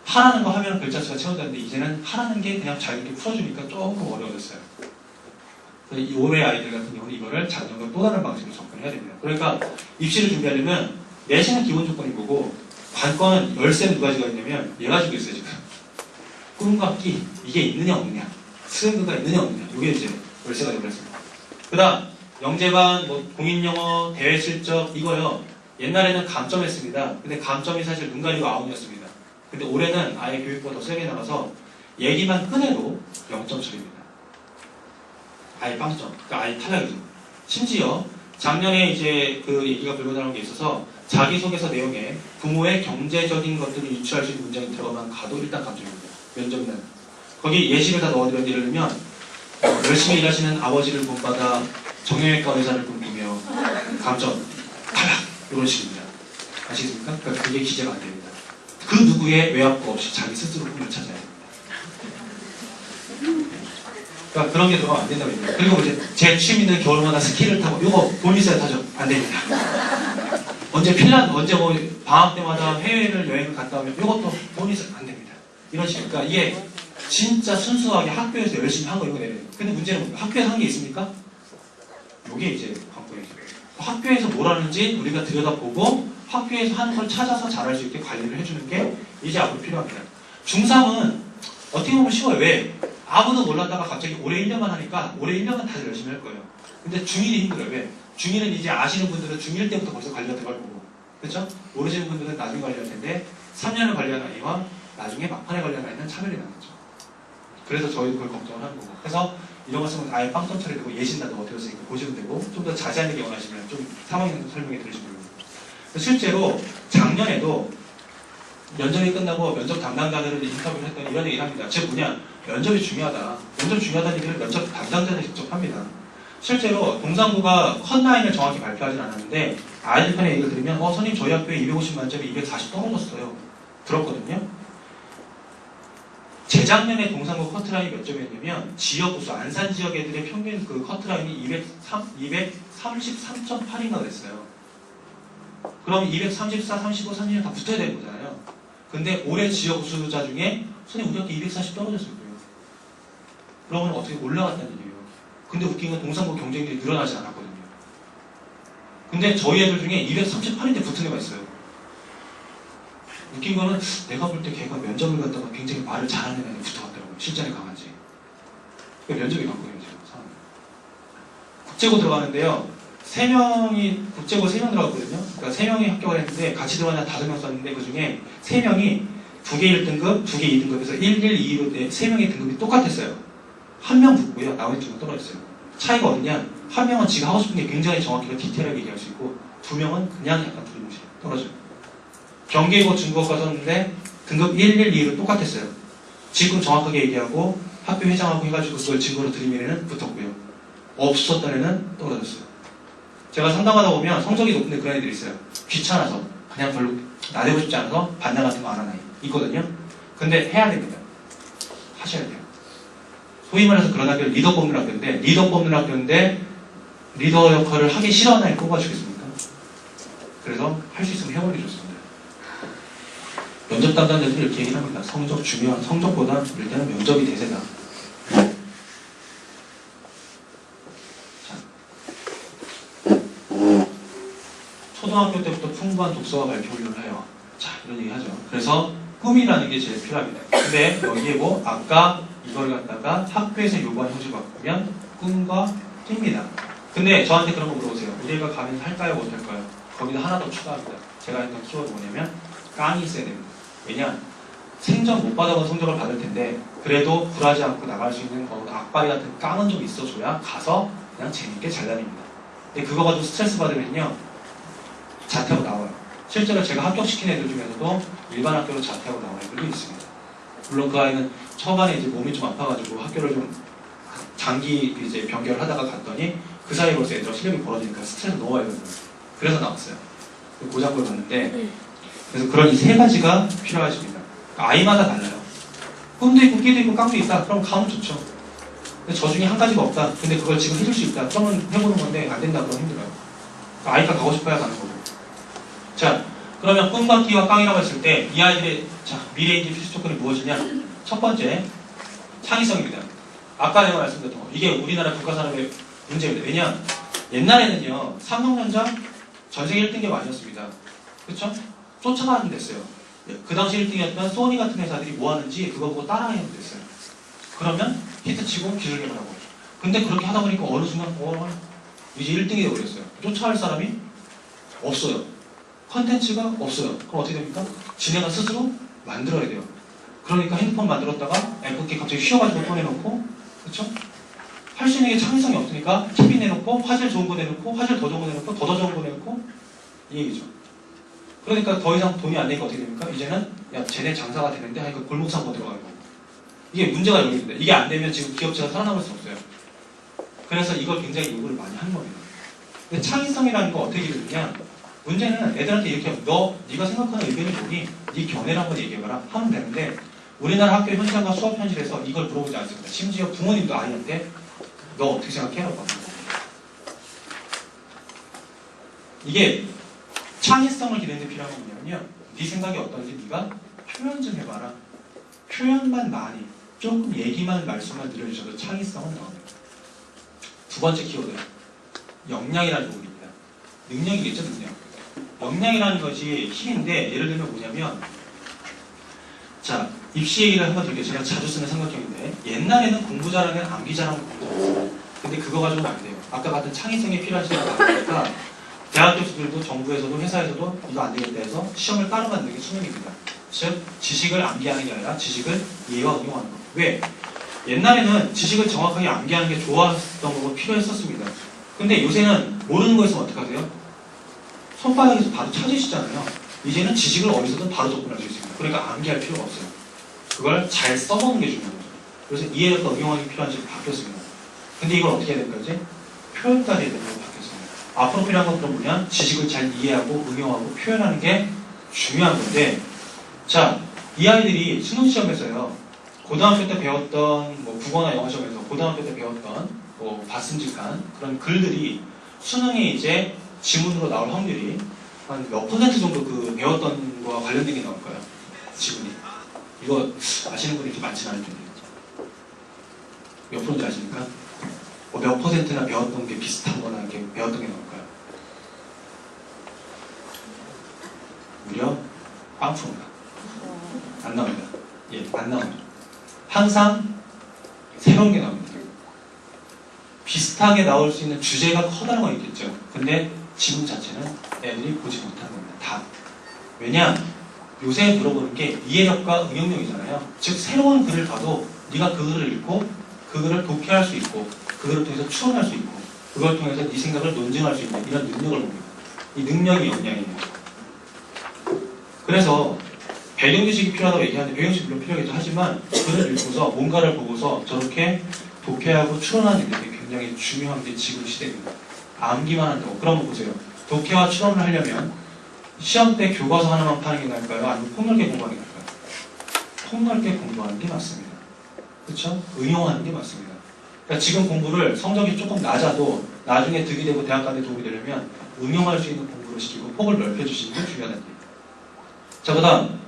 하라는 거 하면 글자 수가 채워졌는데 이제는 하라는 게 그냥 자유롭게 풀어주니까 조금 어려워졌어요. 이 올해 아이들 같은 경우는 이거를 작년과 또 다른 방식으로 접근해야 됩니다. 그러니까 입시를 준비하려면 내신은 기본 조건이 뭐고 관건은 열쇠는 두 가지가 있냐면 얘 가지고 있어요 지금. 꿈과 끼 이게 있느냐 없느냐 수행도가 있느냐 없느냐 이게 이제 열쇠가 되어버렸습니다. 그 다음 영재반, 뭐 공인영어, 대외 실적 이거요. 옛날에는 감점했습니다. 근데 감점이 사실 눈 가리고 아웃이었습니다. 근데 올해는 아예 교육부가 더 세게 나가서 얘기만 꺼내도 0점 처리입니다. 아예 빵점, 그러니까 아예 탈락이죠. 심지어 작년에 이제 그 얘기가 불고 나온 게 있어서 자기소개서 내용에 부모의 경제적인 것들을 유추할 수 있는 문장이 들어가면 가도 일단 감점입니다. 면접은 거기 예시를 다 넣어드려 예를 들면 열심히 일하시는 아버지를 본받아 정형외과 의사를 꿈꾸며 감점 탈락 이런 식입니다. 아시겠습니까? 그러니까 그게 기재가 안 됩니다. 그 누구의 외압도 없이 자기 스스로 꿈을 찾아야 됩니다. 그러니까 그런 게 들어가면 안 된다고 합니다. 그리고 이제 제 취미는 겨울마다 스키를 타고 이거 돈 있어야 타죠. 안 됩니다. 언제 핀란드 언제 뭐 방학 때마다 해외를 여행을 갔다 오면 이것도 돈 있어야 안 됩니다. 이런 식으로 그러니까 이게 진짜 순수하게 학교에서 열심히 한 거 이거 내려요. 근데 문제는 뭐예요? 학교에서 한 게 있습니까? 이게 이제 관건이죠. 학교에서 뭘 하는지 우리가 들여다보고 학교에서 하는 걸 찾아서 잘할 수 있게 관리를 해주는 게 이제 앞으로 필요합니다. 중3은 어떻게 보면 쉬워요. 왜? 아무도 몰랐다가 갑자기 올해 1년만 하니까 올해 1년만 다들 열심히 할 거예요. 근데 중1이 힘들어요. 왜? 중1은 이제 아시는 분들은 중1 때부터 벌써 관리가 들어갈 거고 그렇죠? 모르시는 분들은 나중에 관리할 텐데 3년을 관리하는 아이와 나중에 막판에 관리하는 아이는 차별이 나겠죠. 그래서 저희도 그걸 걱정을 하는 거고 그래서 이런 거 쓰면 아예 빵점 처리되고 예신다도 어떻게 보시면 되고 좀 더 자세한 얘기 원하시면 좀 상황 설명해 드리시면 됩니다. 실제로 작년에도 면접이 끝나고 면접 담당자들을 인터뷰를 했더니 이런 얘기를 합니다. 즉 뭐냐 면접이 중요하다. 면접이 중요하다는 얘기를 면접 담당자들이 직접 합니다. 실제로 동산부가 컷라인을 정확히 발표하진 않았는데 아이들 편의 얘기를 들으면 선생님 저희 학교에 250 만점에 240 떨어졌어요. 들었거든요. 재작년에 동산부 커트라인이 몇 점이었냐면 지역구수 안산 지역 애들의 평균 그 커트라인이 233.8인가 그랬어요. 그럼 234, 35, 36 다 붙어야 되는 거잖아요. 근데 올해 지역구수자 중에 선생님 우리 학교 240 떨어졌을 거예요. 그러면 어떻게 올라갔다는 얘기예요. 근데 웃긴 건 동산부 경쟁률이 늘어나지 않았거든요. 근데 저희 애들 중에 238인데 붙은 애가 있어요. 웃긴 거는 내가 볼 때 걔가 면접을 갔다가 굉장히 말을 잘하는 애가 붙어갔더라고요. 실전에 강한지. 그러니까 면접이 갔거든요. 국제고 들어가는데요. 3명이 국제고 3명 들어갔거든요. 그러니까 3명이 합격을 했는데 같이 들어가냐 5명 썼는데 그 중에 3명이 2개 1등급, 2개 2등급에서 1, 2로 3명의 등급이 똑같았어요. 한 명 붙고요. 나머지 2명 떨어졌어요. 차이가 어디냐? 한 명은 지가 하고 싶은 게 굉장히 정확하게 디테일하게 얘기할 수 있고 2명은 그냥 약간 두리뭉실 떨어져요. 경기고 중국어과 썼는데 등급 1, 2로 똑같았어요. 지금 정확하게 얘기하고 학교 회장하고 해가지고 그걸 증거로 드린 애는 붙었고요. 없었던 애는 떨어졌어요. 제가 상담하다 보면 성적이 높은데 그런 애들이 있어요. 귀찮아서 그냥 별로 나대고 싶지 않아서 반장 같은 거 안 하는 아이 있거든요. 근데 해야 됩니다. 하셔야 돼요. 소위 말해서 그런 학교를 리더 뽑는 학교인데 리더 뽑는 학교인데 리더 역할을 하기 싫어하는 아이 뽑아주겠습니까? 그래서 할 수 있으면 해보는 게 좋습니다. 면접 담당자들이 이렇게 얘기를 합니다. 성적 중요한, 성적보다 일단은 면접이 대세다. 자, 초등학교 때부터 풍부한 독서와 발표 훈련을 해요. 자, 이런 얘기 하죠. 그래서 꿈이라는 게 제일 필요합니다. 근데 여기에 뭐 아까 이걸 갖다가 학교에서 요구하는 형식을 바꾸면 꿈과 뜁니다. 근데 저한테 그런 거 물어보세요. 우리 애가 가면 할까요? 못할까요? 거기다 하나 더 추가합니다. 제가 했던 키워드 뭐냐면 깡이 있어야 됩니다. 왜냐? 생전 못 받아본 성적을 받을 텐데 그래도 굴하지 않고 나갈 수 있는 악바리 같은 깡은 좀 있어줘야 가서 그냥 재밌게 잘 다닙니다. 근데 그거 가지고 스트레스 받으면요 자퇴하고 나와요. 실제로 제가 합격시킨 애들 중에서도 일반 학교로 자퇴하고 나온 애들도 있습니다. 물론 그 아이는 초반에 이제 몸이 좀 아파가지고 학교를 좀 장기 이제 변결을 하다가 갔더니 그 사이에 벌써 애들 실력이 벌어지니까 스트레스 너무 많이 받는 거예요. 그래서 나왔어요. 고작을 봤는데 그래서 그런 이 세 가지가 필요하십니다. 아이마다 달라요. 꿈도 있고 끼도 있고 깡도 있다. 그럼 가면 좋죠. 근데 저 중에 한 가지가 없다. 근데 그걸 지금 해줄 수 있다. 그러면 해보는 건데 안 된다. 그러면 힘들어요. 아이가 가고 싶어야 가는 거고. 자, 그러면 꿈과 끼와 깡이라고 했을 때 이 아이들의 미래인지 필수 조건이 무엇이냐? 첫 번째, 창의성입니다. 아까 내가 말씀드렸던 거. 이게 우리나라 국가 산업의 문제입니다. 왜냐? 옛날에는요, 삼성전자 전 세계 1등이 아니었습니다. 그렇죠? 쫓아가는 됐어요. 그 당시 1등이었던 소니 같은 회사들이 뭐 하는지 그거 보고 따라하는 됐어요. 그러면 히트치고 기술 개발하고. 근데 그렇게 하다 보니까 어느 순간 이제 1등이 되어버렸어요. 쫓아갈 사람이 없어요. 컨텐츠가 없어요. 그럼 어떻게 됩니까? 지네가 스스로 만들어야 돼요. 그러니까 핸드폰 만들었다가 애플께 갑자기 휘어가지고 꺼내놓고, 그렇죠? 할 수 있는 게 창의성이 없으니까 TV 내놓고 화질 좋은 거 내놓고 화질 더 좋은 거 내놓고 더 좋은 거 내놓고 이 얘기죠. 그러니까 더 이상 돈이 안 되니까 어떻게 됩니까? 이제는 야 쟤네 장사가 되는데 하니까 골목상권 들어가고 이게 문제가 여기입니다. 이게 안 되면 지금 기업체가 살아남을 수 없어요. 그래서 이걸 굉장히 요구를 많이 하는 겁니다. 근데 창의성이라는 거 어떻게 기르느냐? 문제는 애들한테 이렇게 하면 네가 생각하는 의견이 뭐니? 네 견해를 한번 얘기해봐라 하면 되는데 우리나라 학교 현장과 수업 현실에서 이걸 물어보지 않습니다. 심지어 부모님도 아이한테 너 어떻게 생각해? 라고 합니다. 이게 창의성을 기르는 데 필요한 건 뭐냐면요. 네 생각이 어떤지 네가 표현 좀 해봐라. 표현만 많이 조금 얘기만 말씀만 들려주셔도 창의성은 나옵니다. 두 번째 키워드 역량이라는 부분입니다. 능력이겠죠. 능력. 역량이라는 것이 힘인데 예를 들면 뭐냐면 자 입시 얘기를 한번 드릴게요. 제가 자주 쓰는 삼각형인데 옛날에는 공부 잘하면 암기 잘하면 공부 잘했어요. 근데 그거 가지고는 안 돼요. 아까 같은 창의성이 필요한 시간이 나니까 대학 교수들도 정부에서도 회사에서도 이거 안 되겠다 해서 시험을 따로 만드는 게 수능입니다. 즉 지식을 암기하는 게 아니라 지식을 이해와 응용하는 거. 왜? 옛날에는 지식을 정확하게 암기하는 게 좋았던 거고 필요했었습니다. 근데 요새는 모르는 거 있으면 어떡하세요? 손바닥에서 바로 찾으시잖아요. 이제는 지식을 어디서든 바로 접근할 수 있습니다. 그러니까 암기할 필요가 없어요. 그걸 잘 써보는 게 중요한 거죠. 그래서 이해력과 응용하기 필요한 식으로 바뀌었습니다. 근데 이걸 어떻게 해야 될까 이제? 표현까지 해야 되는 거 바뀌었습니다. 앞으로 필요한 건 그럼 뭐냐? 지식을 잘 이해하고 응용하고 표현하는 게 중요한 건데 자, 이 아이들이 수능시험에서요. 고등학교 때 배웠던 뭐 국어나 영어 시험에서 고등학교 때 배웠던 뭐 봤음직한 그런 글들이 수능에 이제 지문으로 나올 확률이 한 몇 퍼센트 정도 그 배웠던 거와 관련된 게 나올까요? 지문이. 이거 아시는 분이 이렇게 많지는 않을 텐데. 몇 프로인지 아십니까? 뭐 몇 퍼센트나 배웠던 게 비슷한 거나 이렇게 배웠던 게 나올까요? 무려 빵프로입니다. 안 나옵니다. 예, 안 나옵니다. 항상 새로운 게 나옵니다. 비슷하게 나올 수 있는 주제가 커다란 건 있겠죠. 근데 지문 자체는 애들이 보지 못하는 겁니다. 다. 왜냐? 요새 물어보는 게 이해력과 응용력이잖아요. 즉 새로운 글을 봐도 네가 그 글을 읽고 그 글을 독해할 수 있고 그 글을 통해서 추론할 수 있고 그걸 통해서 네 생각을 논증할 수 있는 이런 능력을 봅니다. 이 능력이 역량이에요. 그래서 배경지식이 필요하다고 얘기하는데 배경지식 물론 필요하겠죠. 하지만 글을 읽고서 뭔가를 보고서 저렇게 독해하고 추론하는 게 굉장히 중요한 게 지금 시대입니다. 암기만 한다고. 그러면 보세요. 독해와 추론을 하려면 시험 때 교과서 하나만 파는 게 나을까요? 아니면 폭넓게 공부하는 게 나을까요? 폭넓게 공부하는 게 맞습니다. 그렇죠? 응용하는 게 맞습니다. 그러니까 지금 공부를 성적이 조금 낮아도 나중에 득이 되고 대학 가는 데 도움이 되려면 응용할 수 있는 공부를 시키고 폭을 넓혀주시는 게 중요하다는 얘기예요. 자, 그 다음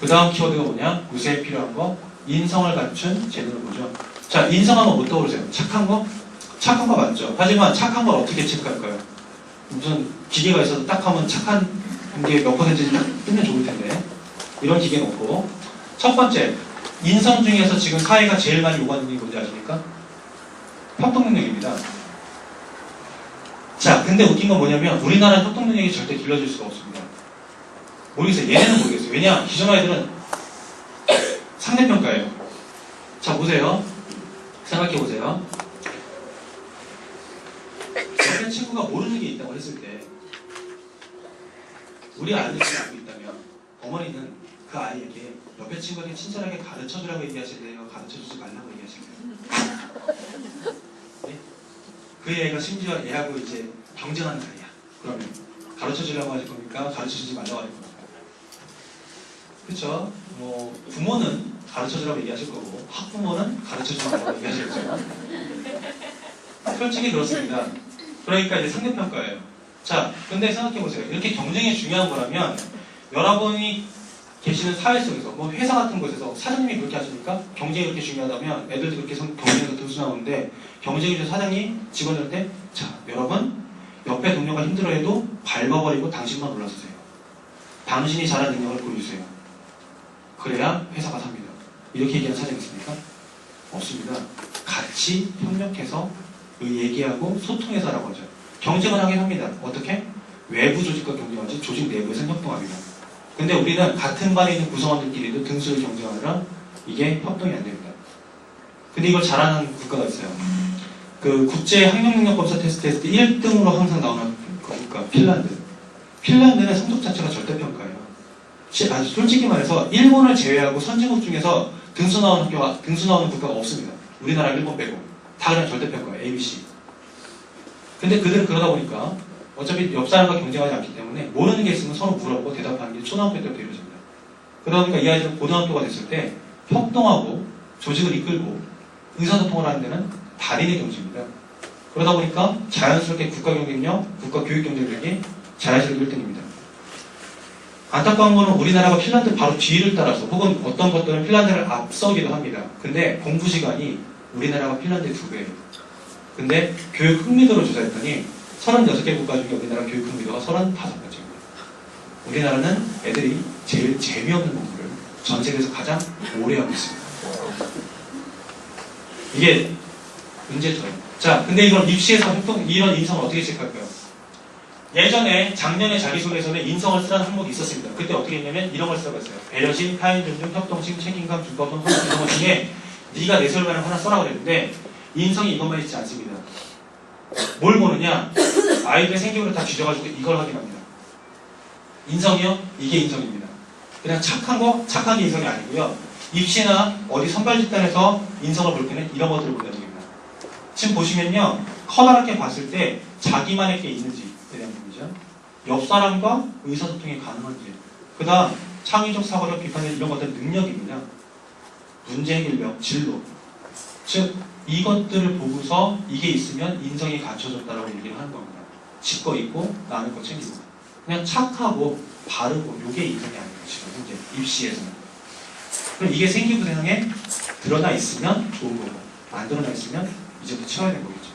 그 다음 키워드가 뭐냐? 요새 필요한 거 인성을 갖춘 재능을 보죠. 자, 인성하면 뭐 떠오르세요? 착한 거? 착한 거 맞죠? 하지만 착한 걸 어떻게 체크할까요? 무슨 기계가 있어서 딱 하면 착한 게 몇 퍼센트인지 딱 뜨면 좋을 텐데 이런 기계는 없고. 첫 번째, 인성 중에서 지금 사회가 제일 많이 요구하는 게 뭔지 아십니까? 협동 능력입니다. 자, 근데 웃긴 건 뭐냐면 우리나라 협동 능력이 절대 길러질 수가 없습니다. 모르겠어요. 얘네는 모르겠어요. 왜냐? 기존 아이들은 상대평가예요. 자, 보세요. 생각해보세요. 옆에 친구가 모르는 게 있다고 했을 때 우리 아이들이 알고 있다면 어머니는 그 아이에게 옆에 친구에게 친절하게 가르쳐주라고 얘기하실 때요, 가르쳐주지 말라고 얘기하실 때요. 네? 그 애가 심지어 애하고 이제 경쟁하는 사이야. 그러면 가르쳐주려고 하실 겁니까? 가르쳐주지 말라고 하실 겁니까? 그렇죠? 뭐 부모는 가르쳐주라고 얘기하실 거고 학부모는 가르쳐주지 말라고 얘기하실 거죠. 솔직히 그렇습니다. 그러니까 이제 상대평가예요. 자, 근데 생각해보세요. 이렇게 경쟁이 중요한 거라면 여러분이 계시는 사회 속에서 뭐 회사 같은 곳에서 사장님이 그렇게 하십니까? 경쟁이 그렇게 중요하다면 애들도 그렇게 경쟁에서 등수 나오는데 경쟁이 좀 사장이 직원들한테 자, 여러분 옆에 동료가 힘들어해도 밟아버리고 당신만 올라서세요. 당신이 잘한 능력을 보여주세요. 그래야 회사가 삽니다. 이렇게 얘기하는 사장이 있습니까? 없습니다. 같이 협력해서 얘기하고 소통해서 하라고 하죠. 경쟁을 하긴 합니다. 어떻게? 외부 조직과 경쟁하지 조직 내부에서는 협동합니다. 근데 우리는 같은 반에 있는 구성원들끼리도 등수를 경쟁하느라 이게 협동이 안 됩니다. 근데 이걸 잘하는 국가가 있어요. 그 국제 학력능력검사 테스트 했을 때 1등으로 항상 나오는 그 국가 핀란드. 핀란드는 성적 자체가 절대평가예요. 아주 솔직히 말해서 일본을 제외하고 선진국 중에서 등수 나오는 국가가 없습니다. 우리나라 일본 빼고 다 그냥 절대평가예요. ABC. 근데 그들은 그러다 보니까 어차피 옆 사람과 경쟁하지 않기 때문에 모르는 게 있으면 서로 물어보고 대답하는 게 초등학교 때부터 이루어집니다. 그러다 보니까 이 아이들은 고등학교가 됐을 때 협동하고 조직을 이끌고 의사소통을 하는 데는 달인의 경지입니다. 그러다 보니까 자연스럽게 국가 경쟁력, 국가 교육 경쟁력이 자연스럽게 1등입니다. 안타까운 거는 우리나라가 핀란드 바로 뒤를 따라서 혹은 어떤 것들은 핀란드를 앞서기도 합니다. 근데 공부 시간이 우리나라가 핀란드의 2배예요. 근데 교육 흥미도를 조사했더니 36개 국가 중에 우리나라 교육 흥미도가 35번째입니다. 우리나라는 애들이 제일 재미없는 공부를 전 세계에서 가장 오래 하고 있습니다. 이게 문제죠. 자, 근데 이걸 입시에서 이런 인성을 어떻게 체크할까요? 예전에 작년에 자기소개서는 인성을 쓰라는 항목이 있었습니다. 그때 어떻게 했냐면 이런 걸 쓰라고 했어요. 배려심, 타인 존중, 협동심, 책임감, 준법성, 헌신 이런 것 중에 네가 내세울 만한 하나 써라고 그랬는데 인성이 이것만 있지 않습니다. 뭘 보느냐? 아이들의 생기부를 다 뒤져가지고 이걸 확인합니다. 인성이요? 이게 인성입니다. 그냥 착한 거, 착한 게 인성이 아니고요. 입시나 어디 선발 집단에서 인성을 볼 때는 이런 것들을 본다는 겁니다. 지금 보시면요. 커다랗게 봤을 때 자기만의 게 있는지에 대한 부분이죠. 옆 사람과 의사소통이 가능한지. 그 다음 창의적 사고력, 비판력 이런 것들은 능력입니다. 문제 해결력, 진로. 즉 이것들을 보고서 이게 있으면 인성이 갖춰졌다라고 얘기를 하는 겁니다. 집 거 있고 나는 거 챙기고 그냥 착하고 바르고 이게 인성이 아닌 것이죠. 현재 입시에서는. 그럼 이게 생기부 대상에 드러나 있으면 좋은 거고 안 드러나 있으면 이제부터 채워야 되는 거겠죠.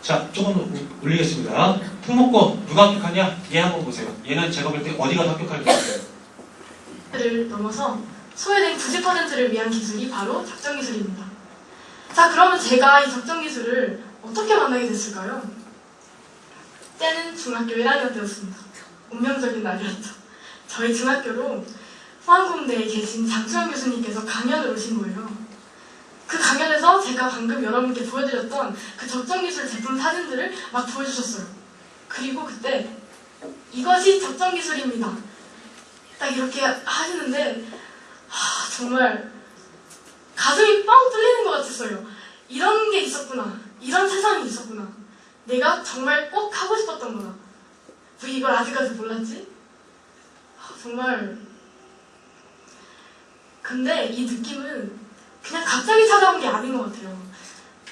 자, 조금 더 올리겠습니다. 특목고 누가 합격하냐? 얘 한번 보세요. 얘는 제가 볼 때 어디가 더 합격할 것 같아요? 를 넘어서 소외된 90%를 위한 기술이 바로 작전기술입니다. 자, 그러면 제가 이 작전기술을 어떻게 만나게 됐을까요? 때는 중학교 1학년 때였습니다. 운명적인 날이었죠. 저희 중학교로 포항공대에 계신 장수영 교수님께서 강연을 오신 거예요. 그 강연에서 제가 방금 여러분께 보여드렸던 그 적정기술 제품 사진들을 막 보여주셨어요. 그리고 그때 이것이 적정기술입니다. 딱 이렇게 하시는데 정말 가슴이 뻥 뚫리는 것 같았어요. 이런 게 있었구나. 이런 세상이 있었구나. 내가 정말 꼭 하고 싶었던 거다. 왜 이걸 아직까지 몰랐지? 정말. 근데 이 느낌은 그냥 갑자기 찾아온 게 아닌 것 같아요.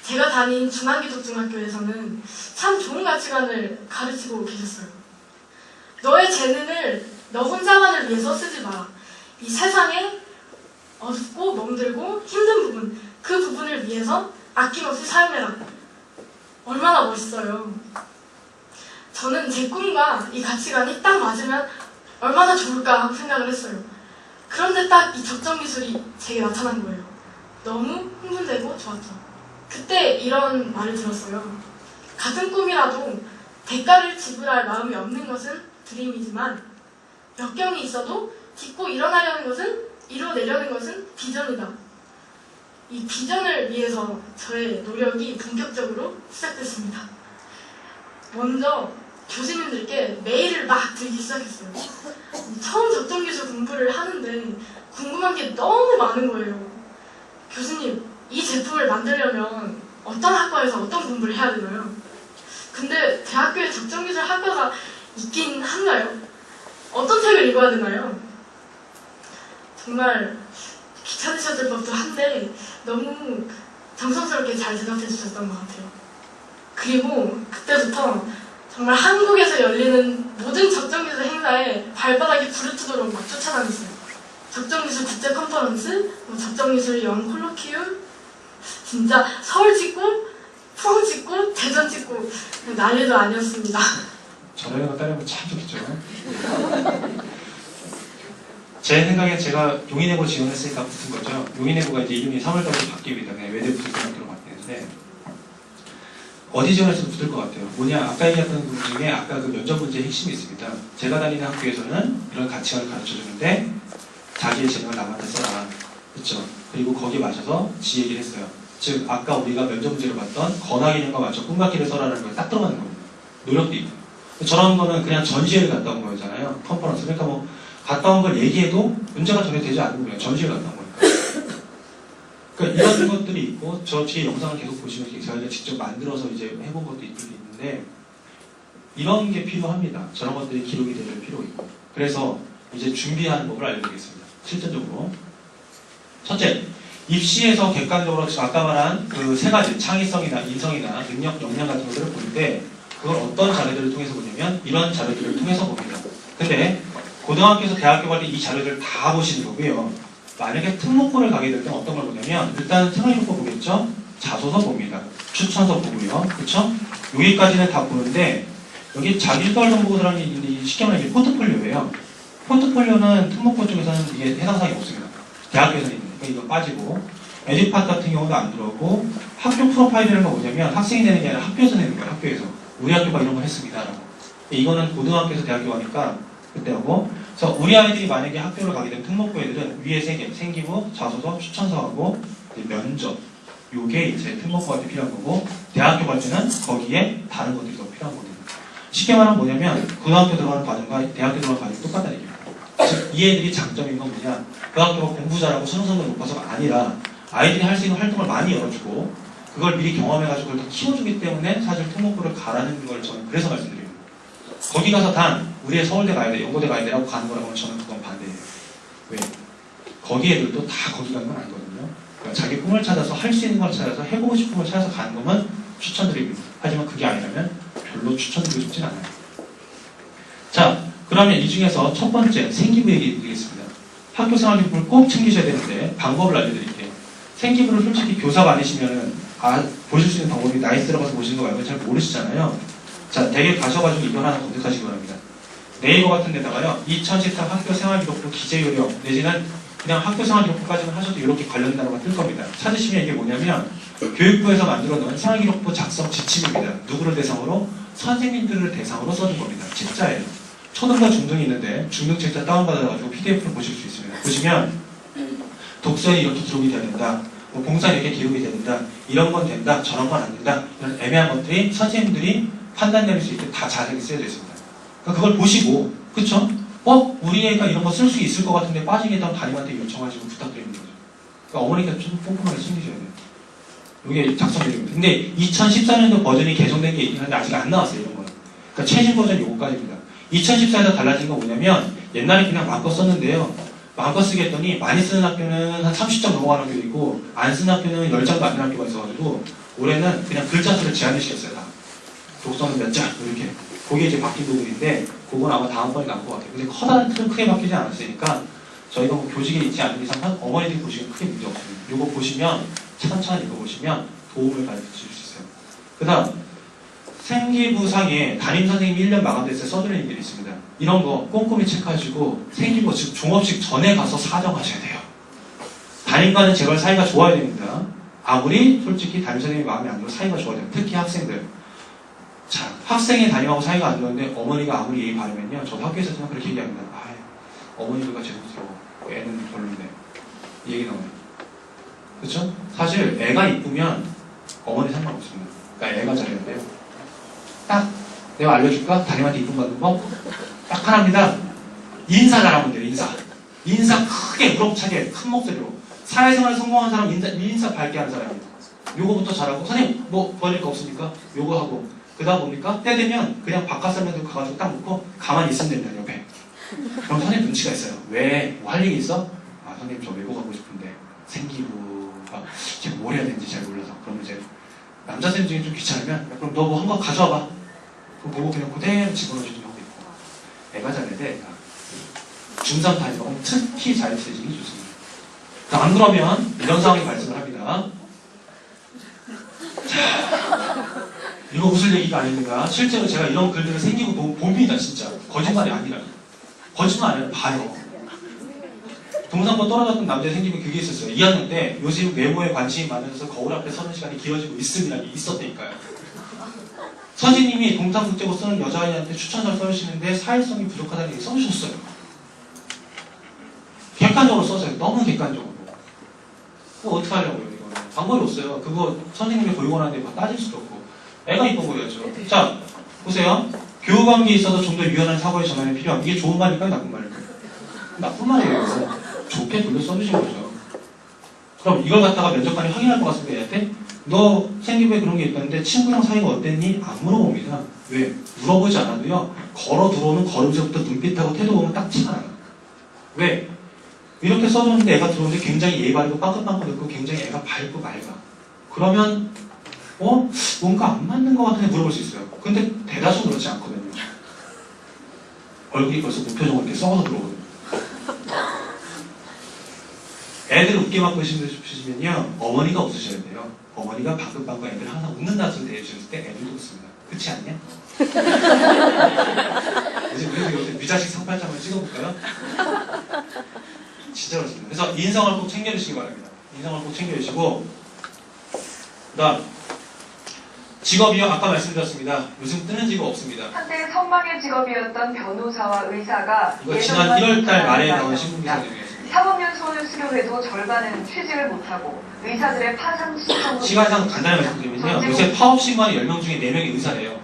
제가 다닌 중앙기독중학교에서는 참 좋은 가치관을 가르치고 계셨어요. 너의 재능을 너 혼자만을 위해서 쓰지 마라. 이 세상에 어둡고 멍들고 힘든 부분, 그 부분을 위해서 아낌없이 사용해라. 얼마나 멋있어요. 저는 제 꿈과 이 가치관이 딱 맞으면 얼마나 좋을까 하고 생각을 했어요. 그런데 딱 이 적정기술이 제게 나타난 거예요. 너무 흥분되고 좋았죠. 그때 이런 말을 들었어요. 같은 꿈이라도 대가를 지불할 마음이 없는 것은 드림이지만 역경이 있어도 딛고 일어나려는 것은, 이뤄내려는 것은 비전이다. 이 비전을 위해서 저의 노력이 본격적으로 시작됐습니다. 먼저 교수님들께 메일을 막 드리기 시작했어요. 처음 적정기술 공부를 하는데 궁금한 게 너무 많은 거예요. 교수님, 이 제품을 만들려면 어떤 학과에서 어떤 공부를 해야 되나요? 근데 대학교에 적정기술 학과가 있긴 한가요? 어떤 책을 읽어야 되나요? 정말 귀찮으셨을 법도 한데 너무 정성스럽게 잘 대답해 주셨던 것 같아요. 그리고 그때부터 정말 한국에서 열리는 모든 적정기술 행사에 발바닥이 부르트도록 막 쫓아다녔어요. 적정기술 국제 컨퍼런스, 적정기술 영 콜로키움, 진짜 서울 찍고, 포항 찍고, 대전 찍고 난리도 아니었습니다. 저런 거 따르면 참 좋겠죠. 제 생각에 제가 용인외고 지원했으니까 붙은 거죠. 용인외고가 이제 이름이 3월달에 바뀝니다. 그냥 외대부속고등학교로 바뀌는데 어디 지원해서도 붙을 것 같아요. 뭐냐, 아까 얘기했던 분 중에 아까 그 면접 문제의 핵심이 있습니다. 제가 다니는 학교에서는 이런 가치관을 가르쳐주는데 자기의 재능을 남한테 써라. 그렇죠? 그리고 거기에 맞춰서 지 얘기를 했어요. 즉 아까 우리가 면접 문제로 봤던 권하기능과 맞춰 꿈같기를 써라는 걸 딱 들어가는 겁니다. 노력도 있고. 저런 거는 그냥 전시회를 갔다 온 거잖아요. 컨퍼런스. 그러니까 뭐 갔다 온 걸 얘기해도 문제가 전혀 되지 않는 거예요. 전시회 갔다 온 거니까. 그러니까 이런 것들이 있고 저 뒤에 영상을 계속 보시면 저희가 직접 만들어서 이제 해본 것도 있는데 이런 게 필요합니다. 저런 것들이 기록이 될 필요가 있고. 그래서 이제 준비하는 법을 알려드리겠습니다. 실전적으로. 첫째, 입시에서 객관적으로 아까 말한 그 세 가지 창의성이나 인성이나 능력, 역량 같은 것들을 볼 때 그걸 어떤 자료들을 통해서 보냐면 이런 자료들을 통해서 봅니다. 근데 고등학교에서 대학교 갈 때 이 자료들을 다 보시는 거고요. 만약에 특목고를 가게 될 때는 어떤 걸 보냐면 일단 생활용법 보겠죠? 자소서 봅니다. 추천서 보고요. 그쵸? 여기까지는 다 보는데 여기 자기주도활동보고서라는 게 있는데 쉽게 말하면 이게 포트폴리오예요. 포트폴리오는 특목고 쪽에서는 이게 해당 사항이 없습니다. 대학교에서는 있는 거니까 이거 빠지고 에듀팟 같은 경우도 안 들어오고 학교 프로파일이라는 건 뭐냐면 학생이 내는 게 아니라 학교에서 내는 거예요. 학교에서. 우리 학교가 이런 걸 했습니다. 라고. 이거는 고등학교에서 대학교 가니까 그때 하고 그래서 우리 아이들이 만약에 학교를 가게 되면 특목고 애들은 위에 3개 생기부, 자소서, 추천서하고 면접 요게 이제 특목고 갈 때 필요한 거고 대학교 갈 때는 거기에 다른 것들이 더 필요한 거거든요. 쉽게 말하면 뭐냐면 고등학교 들어가는 과정과 대학교 들어가는 과정이 똑같다는 얘기입니다. 즉 이 애들이 장점인 건 뭐냐 그 학교가 공부 잘하고 수능성을 높아서가 아니라 아이들이 할 수 있는 활동을 많이 열어주고 그걸 미리 경험해가지고 그걸 더 키워주기 때문에 사실 특목고를 가라는 걸 저는 그래서 말씀드립니다. 거기 가서 단 우리의 서울대 가야 돼, 연고대 가야 돼라고 가는 거라고 저는 그건 반대해요. 왜? 거기 애들도 다 거기 가는 건 아니거든요. 그러니까 자기 꿈을 찾아서 할 수 있는 걸 찾아서 해보고 싶은 걸 찾아서 가는 거면 추천드립니다. 하지만 그게 아니라면 별로 추천드리고 싶진 않아요. 자, 그러면 이 중에서 첫 번째 생기부 얘기 드리겠습니다. 학교 생활기부를 꼭 챙기셔야 되는데 방법을 알려드릴게요. 생기부를 솔직히 교사가 아니시면은 보실 수 있는 방법이 나이스 들어가서 보시는 거 말고 잘 모르시잖아요. 자, 댁에 가셔가지고 이걸 하나 검색하시기 바랍니다. 네이버 같은 데다가요, 2013 학교 생활기록부 기재요령, 내지는 그냥 학교 생활기록부까지만 하셔도 이렇게 관련 단어가 뜰 겁니다. 찾으시면 이게 뭐냐면, 교육부에서 만들어 놓은 생활기록부 작성 지침입니다. 누구를 대상으로? 선생님들을 대상으로 써준 겁니다. 책자예요. 초등과 중등이 있는데, 중등 책자 다운받아가지고 PDF로 보실 수 있습니다. 보시면, 독서에 이렇게 기록이 돼야 된다. 뭐 봉사에 이렇게 기록이 돼야 된다. 이런 건 된다. 저런 건 안 된다. 이런 애매한 것들이 선생님들이 판단 내릴 수 있게 다 자세히 쓰여져 있습니다. 그러니까 그걸 보시고, 그쵸? 우리 애가 이런 거 쓸 수 있을 것 같은데 빠지겠다고 담임한테 요청하시고 부탁드리는 거죠. 그러니까 어머니가 좀 꼼꼼하게 챙기셔야 돼요. 이게 작성되는 근데 2014년도 버전이 개정된 게 있긴 한데 아직 안 나왔어요, 이런 거는. 그러니까 최신 버전 요거까지입니다. 2014에서 달라진 건 뭐냐면 옛날에 그냥 마음껏 썼는데요. 마음껏 쓰게 했더니 많이 쓰는 학교는 한 30점 넘어가는 학교도 있고 안 쓰는 학교는 10장도 안 되는 학교가 있어가지고 올해는 그냥 글자 수를 제한을 시켰어요. 다. 독서는 몇 장, 이렇게. 그게 이제 바뀐 부분인데 그건 아마 다음번에 나올 것 같아요. 근데 커다란 틀은 크게 바뀌지 않았으니까 저희가 뭐 교직에 있지 않은 이상 어머니들이 보시기엔 크게 문제 없습니다. 이거 보시면 천천히 읽어보시면 도움을 받을 수 있어요. 그 다음 생기부상에 담임선생님이 1년 마감됐을 때 써주는 일들이 있습니다. 이런 거 꼼꼼히 체크하시고 생기부 즉 종업식 전에 가서 사정하셔야 돼요. 담임과는 제발 사이가 좋아야 됩니다. 아무리 솔직히 담임선생님이 마음에 안 들어 사이가 좋아야 돼요. 특히 학생들. 자, 학생의 담임하고 사이가 안 좋은데 어머니가 아무리 예의 바르면요. 저도 학교에서 정말 그렇게 얘기합니다. 아, 어머니가 죄송스러워. 애는 별로인데. 이 얘기 나와요. 그렇죠? 사실 애가 이쁘면 어머니 상관없습니다. 그러니까 애가 잘해야 돼요. 딱 내가 알려줄까? 담임한테 이쁨 받는 법? 딱 하나입니다. 인사 잘하면 돼요. 인사 크게 우렁차게 큰 목소리로. 사회생활 성공한 사람 인사 밝게 하는 사람이에요. 요거부터 잘하고 선생님 뭐 버릴 거 없습니까? 요거 하고 그 다음 뭡니까? 때 되면 그냥 바깥 사람들 가가지고 딱 놓고 가만히 있으면 됩니다. 옆에. 그럼 선생님 눈치가 있어요. 왜? 뭐 할 얘기 있어? 아 선생님 저 외국 가고 싶은데 생기부가 제가 뭘 해야 되는지 잘 몰라서. 그러면 이제 남자 선생님 중에 좀 귀찮으면 그럼 너 뭐 한 거 가져와봐. 그럼 보고 그냥 그대로 집어넣어주는 경우도 있고. 애가 잘해야 돼. 애가. 중3 다니면 특히 자율세직이 좋습니다. 안 그러면 이런 상황이 발생을 합니다. 자, 이거 웃을 얘기가 아닙니다. 실제로 제가 이런 글들을 생기고 봅니다. 진짜. 거짓말이 아니라. 거짓말 아니라 봐요. 동상고 떨어졌던 남자 생기면 그게 있었어요. 2학년 때 요즘 외모에 관심이 많아져서 거울 앞에 서는 시간이 길어지고 있음이라는 게 있었다니까요. 선생님이 동상국제고 쓰는 여자아이한테 추천서를 써주시는데 사회성이 부족하다는 얘기 써주셨어요. 객관적으로 써서요. 너무 객관적으로. 그거 어떻게 하려고요, 이거는. 방법이 없어요. 그거 선생님이 보육원하는데 막 따질 수도 없고. 애가 이쁜 거야죠. 자, 보세요. 교우관계에 있어서 좀 더 유연한 사고의 전환이 필요함. 이게 좋은 말일까요, 나쁜 말일까요? 나쁜 말이에요. 좋게 돌려 써주신 거죠. 그럼 이걸 갖다가 면접관이 확인할 것 같습니다, 얘한테. 너 생기부에 그런 게 있다는데 친구랑 사이가 어땠니? 안 물어봅니다. 왜? 물어보지 않아도요. 걸어 들어오는 걸음새부터 눈빛하고 태도 보면 딱 티가 나요. 왜? 이렇게 써줬는데 애가 들어오는데 굉장히 예의 바르고 빠긋빠긋 듣고 굉장히 애가 밝고 맑아. 그러면 뭔가 안 맞는 것 같은데 물어볼 수 있어요. 근데 대다수 그렇지 않거든요. 얼굴이 벌써 무표정으로 이렇게 썩어서 들어오거든요. 애들 웃게 맞고 싶으시면요. 어머니가 웃으셔야 돼요. 어머니가 방긋방긋 애들 항상 웃는다는 소리 대해주실 때 애들도 웃습니다. 그렇지 않냐? 이제 우리도 요새 미자식 상팔자만 찍어볼까요? 진짜 그렇습니다. 그래서 인성을 꼭 챙겨주시기 바랍니다. 인성을 꼭 챙겨주시고 그 다음 직업이요. 아까 말씀드렸습니다. 요즘 뜨는 직업 없습니다. 한때 선망의 직업이었던 변호사와 의사가 이거 지난 1월달 말에 나온 신문기사 내용이었습니다. 사법연수원을 수료해도 절반은 취직을 못하고 의사들의 파상 신청으로 시간상 간단히 말씀드리면요. 요새 파업신고한 10명 중에 4명이 의사래요.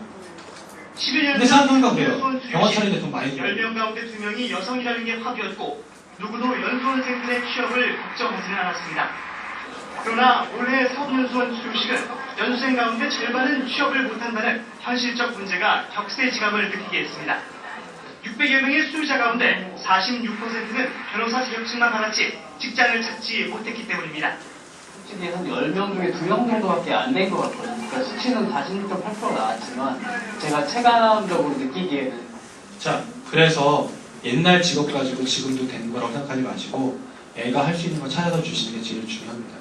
11년 근데 생각해보니까 그래요. 병원 차리는데 돈 많이 들어요. 10명 가운데 2명이 여성이라는 게 확이었고 누구도 연수원생들의 취업을 걱정하지는 않았습니다. 그러나 올해 사법연수원 수료식은 연수생 가운데 절반은 취업을 못한다는 현실적 문제가 격세지감을 느끼게 했습니다. 600여 명의 수료자 가운데 46%는 변호사 자격증만 받았지 직장을 찾지 못했기 때문입니다. 솔직히 한 10명 중에 2명 정도밖에 안 된 것 같거든요. 그러니까 수치는 46.8% 나왔지만 제가 체감적으로 느끼기에는 자, 그래서 옛날 직업 가지고 지금도 된 거라고 생각하지 마시고 애가 할 수 있는 거 찾아서 주시는 게 제일 중요합니다.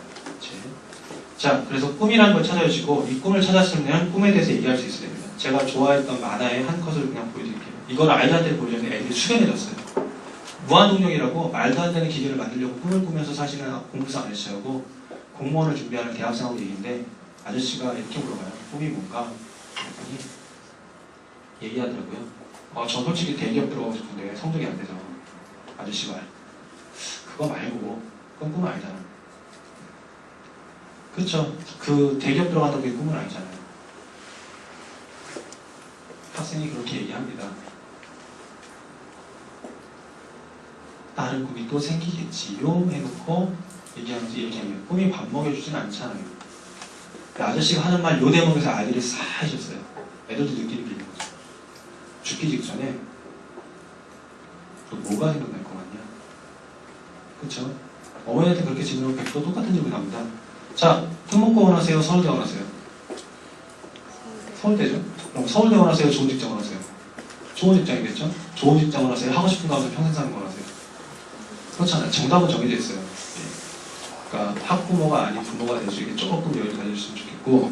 자, 그래서 꿈이라는 걸 찾아주시고 이 꿈을 찾았으면 꿈에 대해서 얘기할 수 있어야 됩니다. 제가 좋아했던 만화의 한 컷을 그냥 보여드릴게요. 이걸 아이들한테 보여줬는데 애들이 숙연해졌어요. 무한동력이라고 말도 안 되는 기계를 만들려고 꿈을 꾸면서 사시는 공부상 아저씨하고 공무원을 준비하는 대학생하고 얘기인데 아저씨가 이렇게 물어봐요. 꿈이 뭔가? 그랬더니 얘기하더라고요. 저 솔직히 대기업 들어가고 싶은데 성적이 안 돼서. 아저씨가 그거 말고 그건 꿈은 아니잖아. 그렇죠. 그 대기업 들어간다고 그게 꿈은 아니잖아요. 학생이 그렇게 얘기합니다. 다른 꿈이 또 생기겠지요? 해놓고 얘기하면서 이렇게 합니다. 꿈이 밥 먹여주진 않잖아요. 아저씨가 하는 말 요 대목에서 아이들이 싹 해줬어요. 애들도 느끼는 게 있는 거죠. 죽기 직전에 또 뭐가 생각날 것 같냐? 그쵸? 어머니한테 그렇게 질문하면 100% 똑같은 질문이 나옵니다. 자, 특목고 원하세요? 서울대 원하세요? 서울대죠? 그럼 서울대 원하세요? 좋은 직장 원하세요? 좋은 직장이겠죠? 좋은 직장을 하세요? 하고 싶은 거 하면서 평생 사는 걸 하세요? 그렇잖아요. 정답은 정해져 있어요. 예. 그러니까 학부모가 아닌 부모가 될 수 있게 조금 여유를 가져주시면 좋겠고,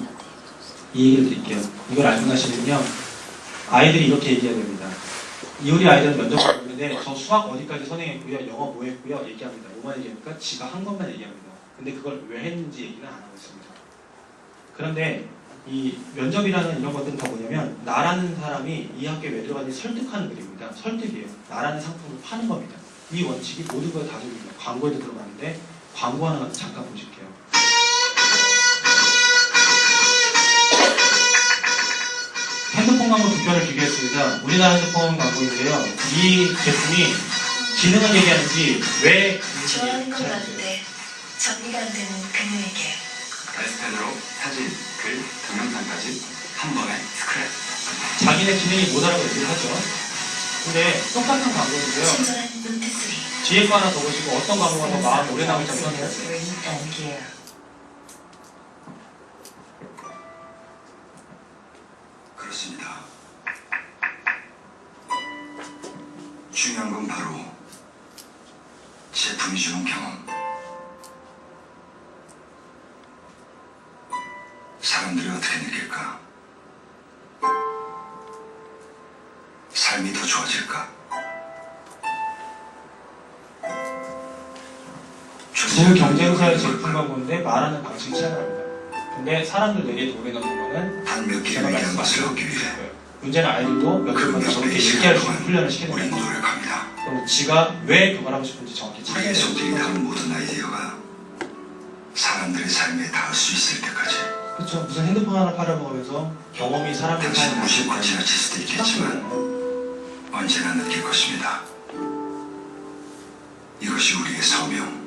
이 얘기를 드릴게요. 이걸 알고 나시면요, 아이들이 이렇게 얘기해야 됩니다. 우리 아이들은 면접 보는데 저 수학 어디까지 선행했고요, 영어 뭐 했고요 얘기합니다. 뭐만 얘기합니까? 지가 한 것만 얘기합니다. 근데 그걸 왜 했는지 얘기는 안 하고 있습니다. 그런데 이 면접이라는 이런 것들은 다 뭐냐면, 나라는 사람이 이 학교에 왜 들어가는지 설득하는 글입니다. 설득이에요. 나라는 상품을 파는 겁니다. 이 원칙이 모든 거에 다 적용됩니다. 광고에도 들어가는데, 광고 하나 잠깐 보실게요. 핸드폰 광고 두 편을 비교했습니다. 우리나라 핸드폰 광고인데요. 이 제품이 기능을 얘기하는지 왜 좋아하는 것 같은데 정리가 안 되는 그녀에게 S 펜으로 사진, 글, 동영상까지 한 번에 스크랩. 자기네 기능이 뭐다라고 얘기를 하죠. 근데 똑같은 광고인데요. 친절한 노트3 뒤에 거 하나 더 보시고 어떤 광고가 더 마음 오래 남을지 한번 해보세요. 그렇습니다. 중요한 건 바로 제품이 주는 경험. 사람들이 어떻게 느낄까? 삶이 더 좋아질까? 두 경쟁사의 제품 광고인데 말하는 방식이 차이가 납니다. 근데 사람들 내게 돈에 넣는 거는 단 몇 개의 제가 위대한 것을 말씀하신 얻기 위해 거예요. 문제는 아이들도 면접만 저렇게 얘기할 수 있는 훈련을 시키는 우린 거예요. 노력합니다. 그럼 지가 왜 그걸 하고 싶은지 정확히 찾아야 우리의 손길이 돼요. 닿은 모든 아이디어가 사람들의 삶에 닿을 수 있을 때까지. 그렇죠. 무슨 핸드폰 하나 팔아먹으면서 경험이 사람의 당신은 삶을 무심코 지나칠 수도 있겠지만 언제나 느낄 것입니다. 이것이 우리의 소명,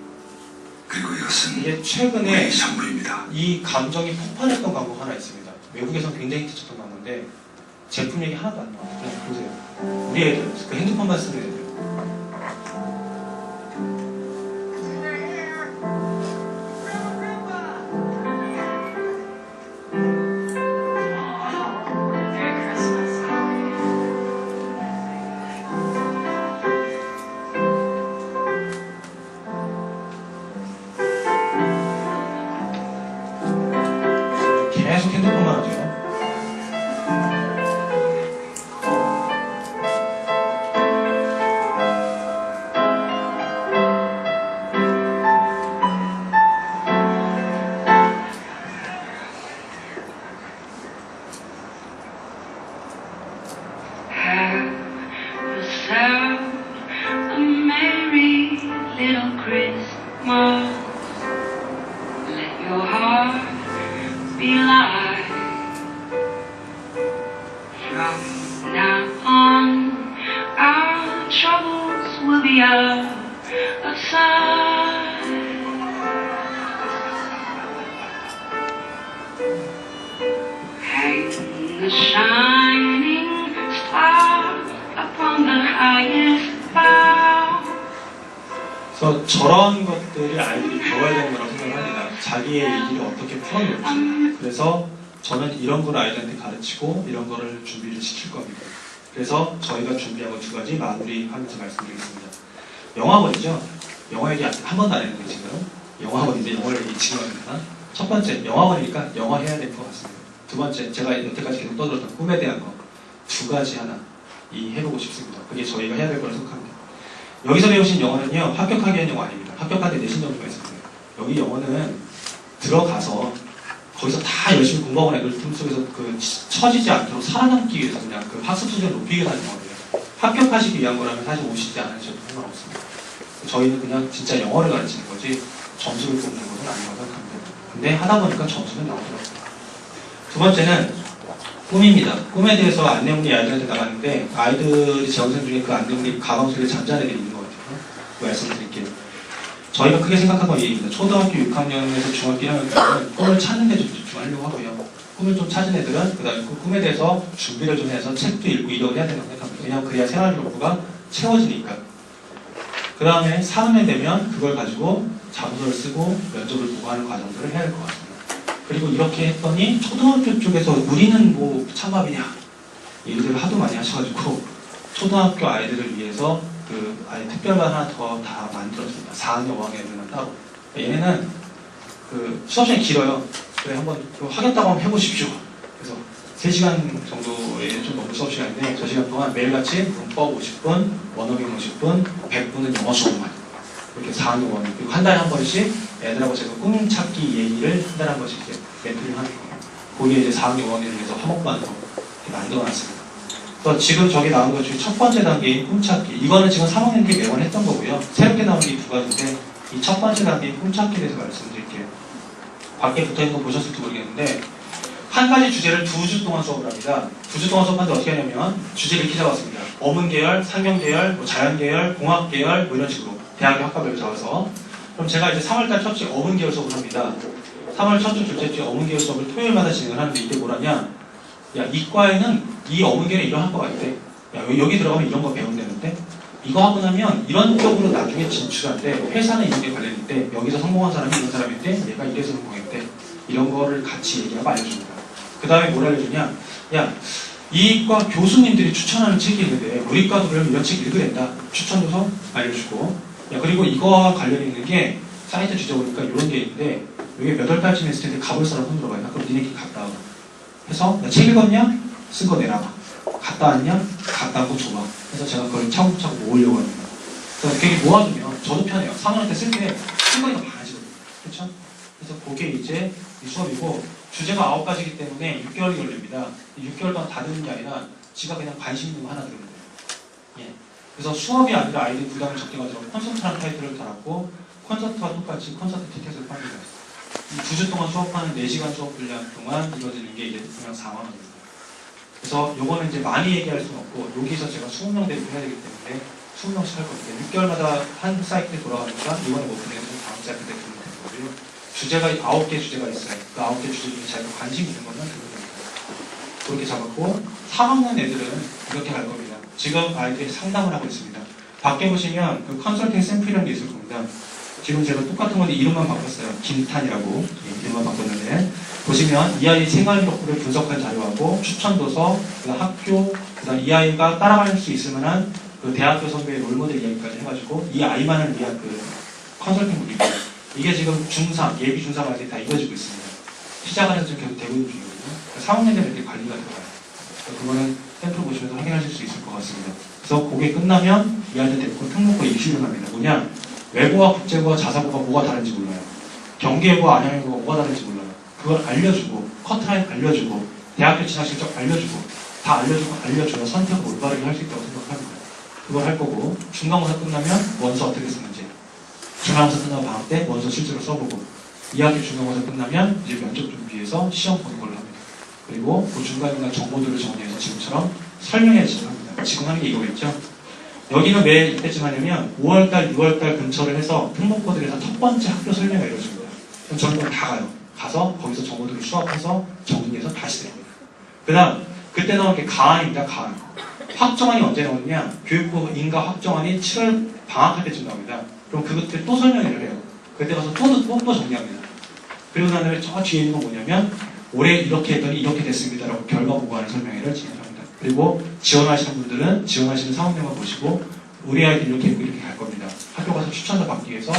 그리고 이것은 이게 최근에 우리의 전부입니다. 이 감정이 폭발했던 광고 하나 있습니다. 외국에서는 굉장히 히트쳤던 광고인데 제품 얘기 하나도 안 나와요. 그냥 보세요. 우리 애들, 그 핸드폰만 쓰는 애들. 계속 핸드폰만 하죠. A merry little Christmas. Let your heart be light. From now on, our troubles will be out of sight. Hang the shining star upon the highest bough. 그래서 저런 것들을 아이들이 배워야 되는 거라고 생각을 합니다. 자기의 얘기를 어떻게 풀어놓을지. 그래서 저는 이런 걸 아이들한테 가르치고 이런 거를 준비를 시킬 겁니다. 그래서 저희가 준비한 거 두 가지 마무리하면서 말씀드리겠습니다. 영어학원이죠. 영어 얘기 한 번도 안 했는데 지금 영어학원인데 영어를 얘기 지금 합니다. 첫 번째, 영어학원이니까 영어 해야 될 것 같습니다. 두 번째, 제가 여태까지 계속 떠들었던 꿈에 대한 거 두 가지 하나 해보고 싶습니다. 그게 저희가 해야 될 거라고 생각합니다. 여기서 배우신 영어는요, 합격하기 위한 영어 아닙니다. 합격하는데 내신 점수가 있습니다. 여기 영어는 들어가서 거기서 다 열심히 공부하고 애들 틈속에서 그 처지지 않도록 살아남기 위해서 그냥 그 학습 수준을 높이기 위한 영어예요. 합격하시기 위한 거라면 사실 오시지 않으셔도 상관없습니다. 저희는 그냥 진짜 영어를 가르치는 거지 점수를 뽑는 것은 아니라고 생각합니다. 근데 하다 보니까 점수는 나오더라고요. 두 번째는 꿈입니다. 꿈에 대해서 안내문이 아이들한테 나갔는데 아이들이 제 학생 중에 그 안내문이 가방 속에 잠자는 애들이 있는 것 같아요. 말씀드릴게요. 저희가 크게 생각한 건 얘기입니다. 초등학교 6학년에서 중학교 1학년까지는 꿈을 찾는 데 좀 집중하려고 하고요. 꿈을 좀 찾은 애들은 그다음에 그 꿈에 대해서 준비를 좀 해서 책도 읽고 이력을 해야 된다고 생각합니다. 왜냐하면 그래야 생활기록부가 채워지니까. 그 다음에 4학년 되면 그걸 가지고 자소서를 쓰고 면접을 보고 하는 과정들을 해야 할 것 같습니다. 그리고 이렇게 했더니 초등학교 쪽에서 우리는 뭐 찬밥이냐 얘기들을 하도 많이 하셔가지고 초등학교 아이들을 위해서 그 아예 특별반 하나 더 다 만들어줍니다. 4학년, 5학년들은 따로. 얘네는 그 수업 시간이 길어요. 그래 한번 하겠다고 한번 해보십시오. 그래서 3시간 정도의 좀 넘는 수업 시간인데 저 시간 동안 매일같이 문법 50분, 원어민 50분, 100분은 영어 수업만 이렇게 4학년 5학년 그리고 한 달에 한 번씩 애들하고 제가 꿈찾기 얘기를 한 달에 한 번씩 이제 멘토링 하는 거예요. 거기에 이제 4학년 5학년을 위해서 화목반으로 이렇게 만들어놨습니다. 그래서 지금 저기 나온 것 중에 첫 번째 단계인 꿈찾기 이거는 지금 3학년들이 매번 했던 거고요. 새롭게 나온 게 2가지인데 이 첫 번째 단계인 꿈찾기에 대해서 말씀드릴게요. 밖에 붙어있는 거 보셨을지 모르겠는데 한 가지 주제를 2주 동안 수업을 합니다. 2주 동안 수업하는데 어떻게 하냐면 주제를 이렇게 잡았습니다. 어문 계열, 상경 계열, 뭐 자연 계열, 공학 계열 뭐 이런 식으로 대학교 학과별로 잡아서 그럼 제가 이제 3월달 첫 주 어문 계열 수업을 합니다. 3월 첫 주, 둘째 주 어문 계열 수업을 토요일마다 진행을 하는데 이게 뭐라냐 야 이과에는 이 어문 계열에 이런 학과가 있대. 야 여기 들어가면 이런 거 배운다는데 이거 하고 나면 이런 쪽으로 나중에 진출한대. 회사는 이런 게 관련인데 여기서 성공한 사람이 이런 사람인데 얘가 이래서 성공했대. 이런 거를 같이 얘기하고 알려줍니다. 그 다음에 뭘 알려주냐 야 이과 교수님들이 추천하는 책이 있는데 우리 과도 그러면 이런 책 읽어야 된다. 추천줘서 알려주고 야 그리고 이거와 관련 있는 게 사이트 뒤져보니까 이런 게 있는데 여기 몇 월 달쯤에 했을 텐데 가볼 사람 손 들어봐요. 그럼 니네끼리 갔다 와. 해서 야 책 읽었냐? 쓴 거 내놔봐. 갔다 왔냐? 갔다 오고 줘봐. 그래서 제가 그걸 차곡차곡 모으려고 합니다. 그래서 그게 모아두면 저도 편해요. 3학년 때 쓸 때 생각이 많아지거든요. 그렇죠? 그래서 그게 이제 이 수업이고 주제가 9가지이기 때문에 6개월이 걸립니다. 6개월 동안 다 듣는 게 아니라 지가 그냥 관심 있는 거 하나 들으면 돼요. 예. 그래서 수업이 아니라 아이들이 부담을 적게 가지고 콘서트라는 타이틀을 달았고 콘서트와 똑같이 콘서트 티켓을 팝니다. 이 2주 동안 수업하는 4시간 수업 분량 동안 이거 듣는 게 이제 그냥 4만 원입니다. 그래서 요거는 이제 많이 얘기할 수는 없고 여기서 제가 20명 대입을 해야 되기 때문에 20명씩 할 겁니다. 6개월마다 한 사이클이 돌아가니까 이번에 못 보내서 다음 사이클 때 보면 되는 거고요. 주제가 9개 주제가 있어요. 그 9개 주제 중에 자기가 관심 있는 것만 들으면 됩니다. 그렇게 잡았고 3학년 애들은 이렇게 갈 겁니다. 지금 아이들이 상담을 하고 있습니다. 밖에 보시면 그 컨설팅 샘플이라는 게 있을 겁니다. 지금 제가 똑같은 건데 이름만 바꿨어요. 김탄이라고 이름만 바꿨는데 보시면 이 아이 생활기록부를 분석한 자료하고 추천도서, 그다음 학교, 그다음 이 아이가 따라갈 수 있을 만한 그 대학교 선배의 롤모델 이야기까지 해가지고 이 아이만을 위한 그 컨설팅북입니다. 이게 지금 중3, 예비 중3 아이들이 다 이루어지고 있습니다. 시작을 해서 지금 계속 되고 있는 중이거든요. 4학년 되면 이렇게 관리가 들어가요. 그거는 샘플 보시면서 확인하실 수 있을 것 같습니다. 그래서 그게 끝나면 이 아이들 데리고 특목고 이슈를 합니다. 뭐냐? 외고와 국제고와 자사고가 뭐가 다른지 몰라요. 경기예고와 안양예고가 뭐가 다른지 몰라요. 그걸 알려주고 커트라인 알려주고 대학교 진학 실적 알려주고 다 알려주고 알려줘야 선택을 올바르게 할 수 있다고 생각합니다. 그걸 할 거고 중간고사 끝나면 원서 어떻게 쓰는지 중간고사 끝나고 방학 때 원서 실제로 써보고 2학기 중간고사 끝나면 이제 면접 준비해서 시험 보는 걸로 합니다. 그리고 그 중간중간 정보들을 정리해서 지금처럼 설명해 진행합니다. 지금 하는 게 이거겠죠? 여기는 왜 이때쯤 하냐면 5월달, 6월달 근처를 해서 특목고들에서 첫 번째 학교 설명을 이루어집니다. 그럼 저는 다 가요. 가서 거기서 정보들을 수합해서 정리해서 다시 드립니다. 그 다음 그때 나온 게 가안입니다. 가안. 확정안이 언제 나오느냐? 교육부 인가 확정안이 7월 방학할 때쯤 나옵니다. 그럼 그때 또 설명을 해요. 그때 가서 또 정리합니다. 그리고 난 다음에 저 뒤에 있는 건 뭐냐면 올해 이렇게 했더니 이렇게 됐습니다라고 결과 보고하는 설명회를 진행합니다. 그리고 지원하시는 분들은 지원하시는 상황들만 보시고 우리 아이들 이렇게 했고 이렇게 갈 겁니다. 학교 가서 추천서 받기 위해서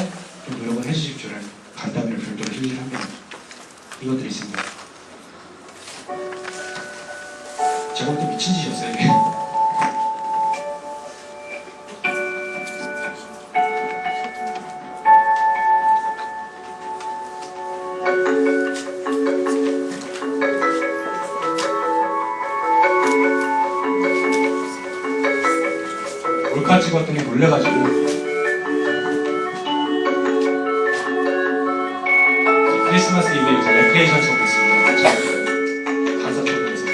좀 노력을 해주실 줄을 간담회를 별도로 실시를 합니다. 이것들이 있습니다. 제가 또 미친 짓이었어요, 이게. 몰카 찍었더니 놀래가지고 크리스마스 이브에 여기서 레크레이션 수업 있습니다. 간사초등에서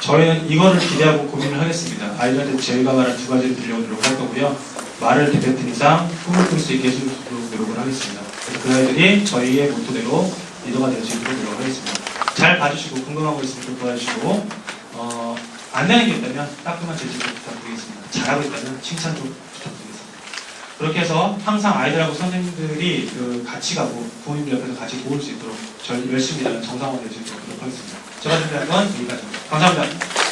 저희는 이거를 기대하고 고민을 하겠습니다. 아이들한테 저희가 말한 두 가지를 들려오도록 할 거고요. 말을 대뱉은 이상 꿈을 꿀 수 있게 해주도록 노력을 하겠습니다. 그래서 그 아이들이 저희의 모토대로 리더가 될 수 있도록 노력을 하겠습니다. 잘 봐주시고 궁금한 거 있으면 좀 도와주시고 안 되는 게 있다면 따끔한 제지 좀 부탁드리겠습니다. 잘하고 있다면 칭찬 좀 부탁드리겠습니다. 그렇게 해서 항상 아이들하고 선생님들이 같이 가고 부모님들 옆에서 같이 도울 수 있도록 저희 열심히 정상화될 수 있도록 노력하겠습니다. 제가 준비한 건 여기까지입니다. 감사합니다.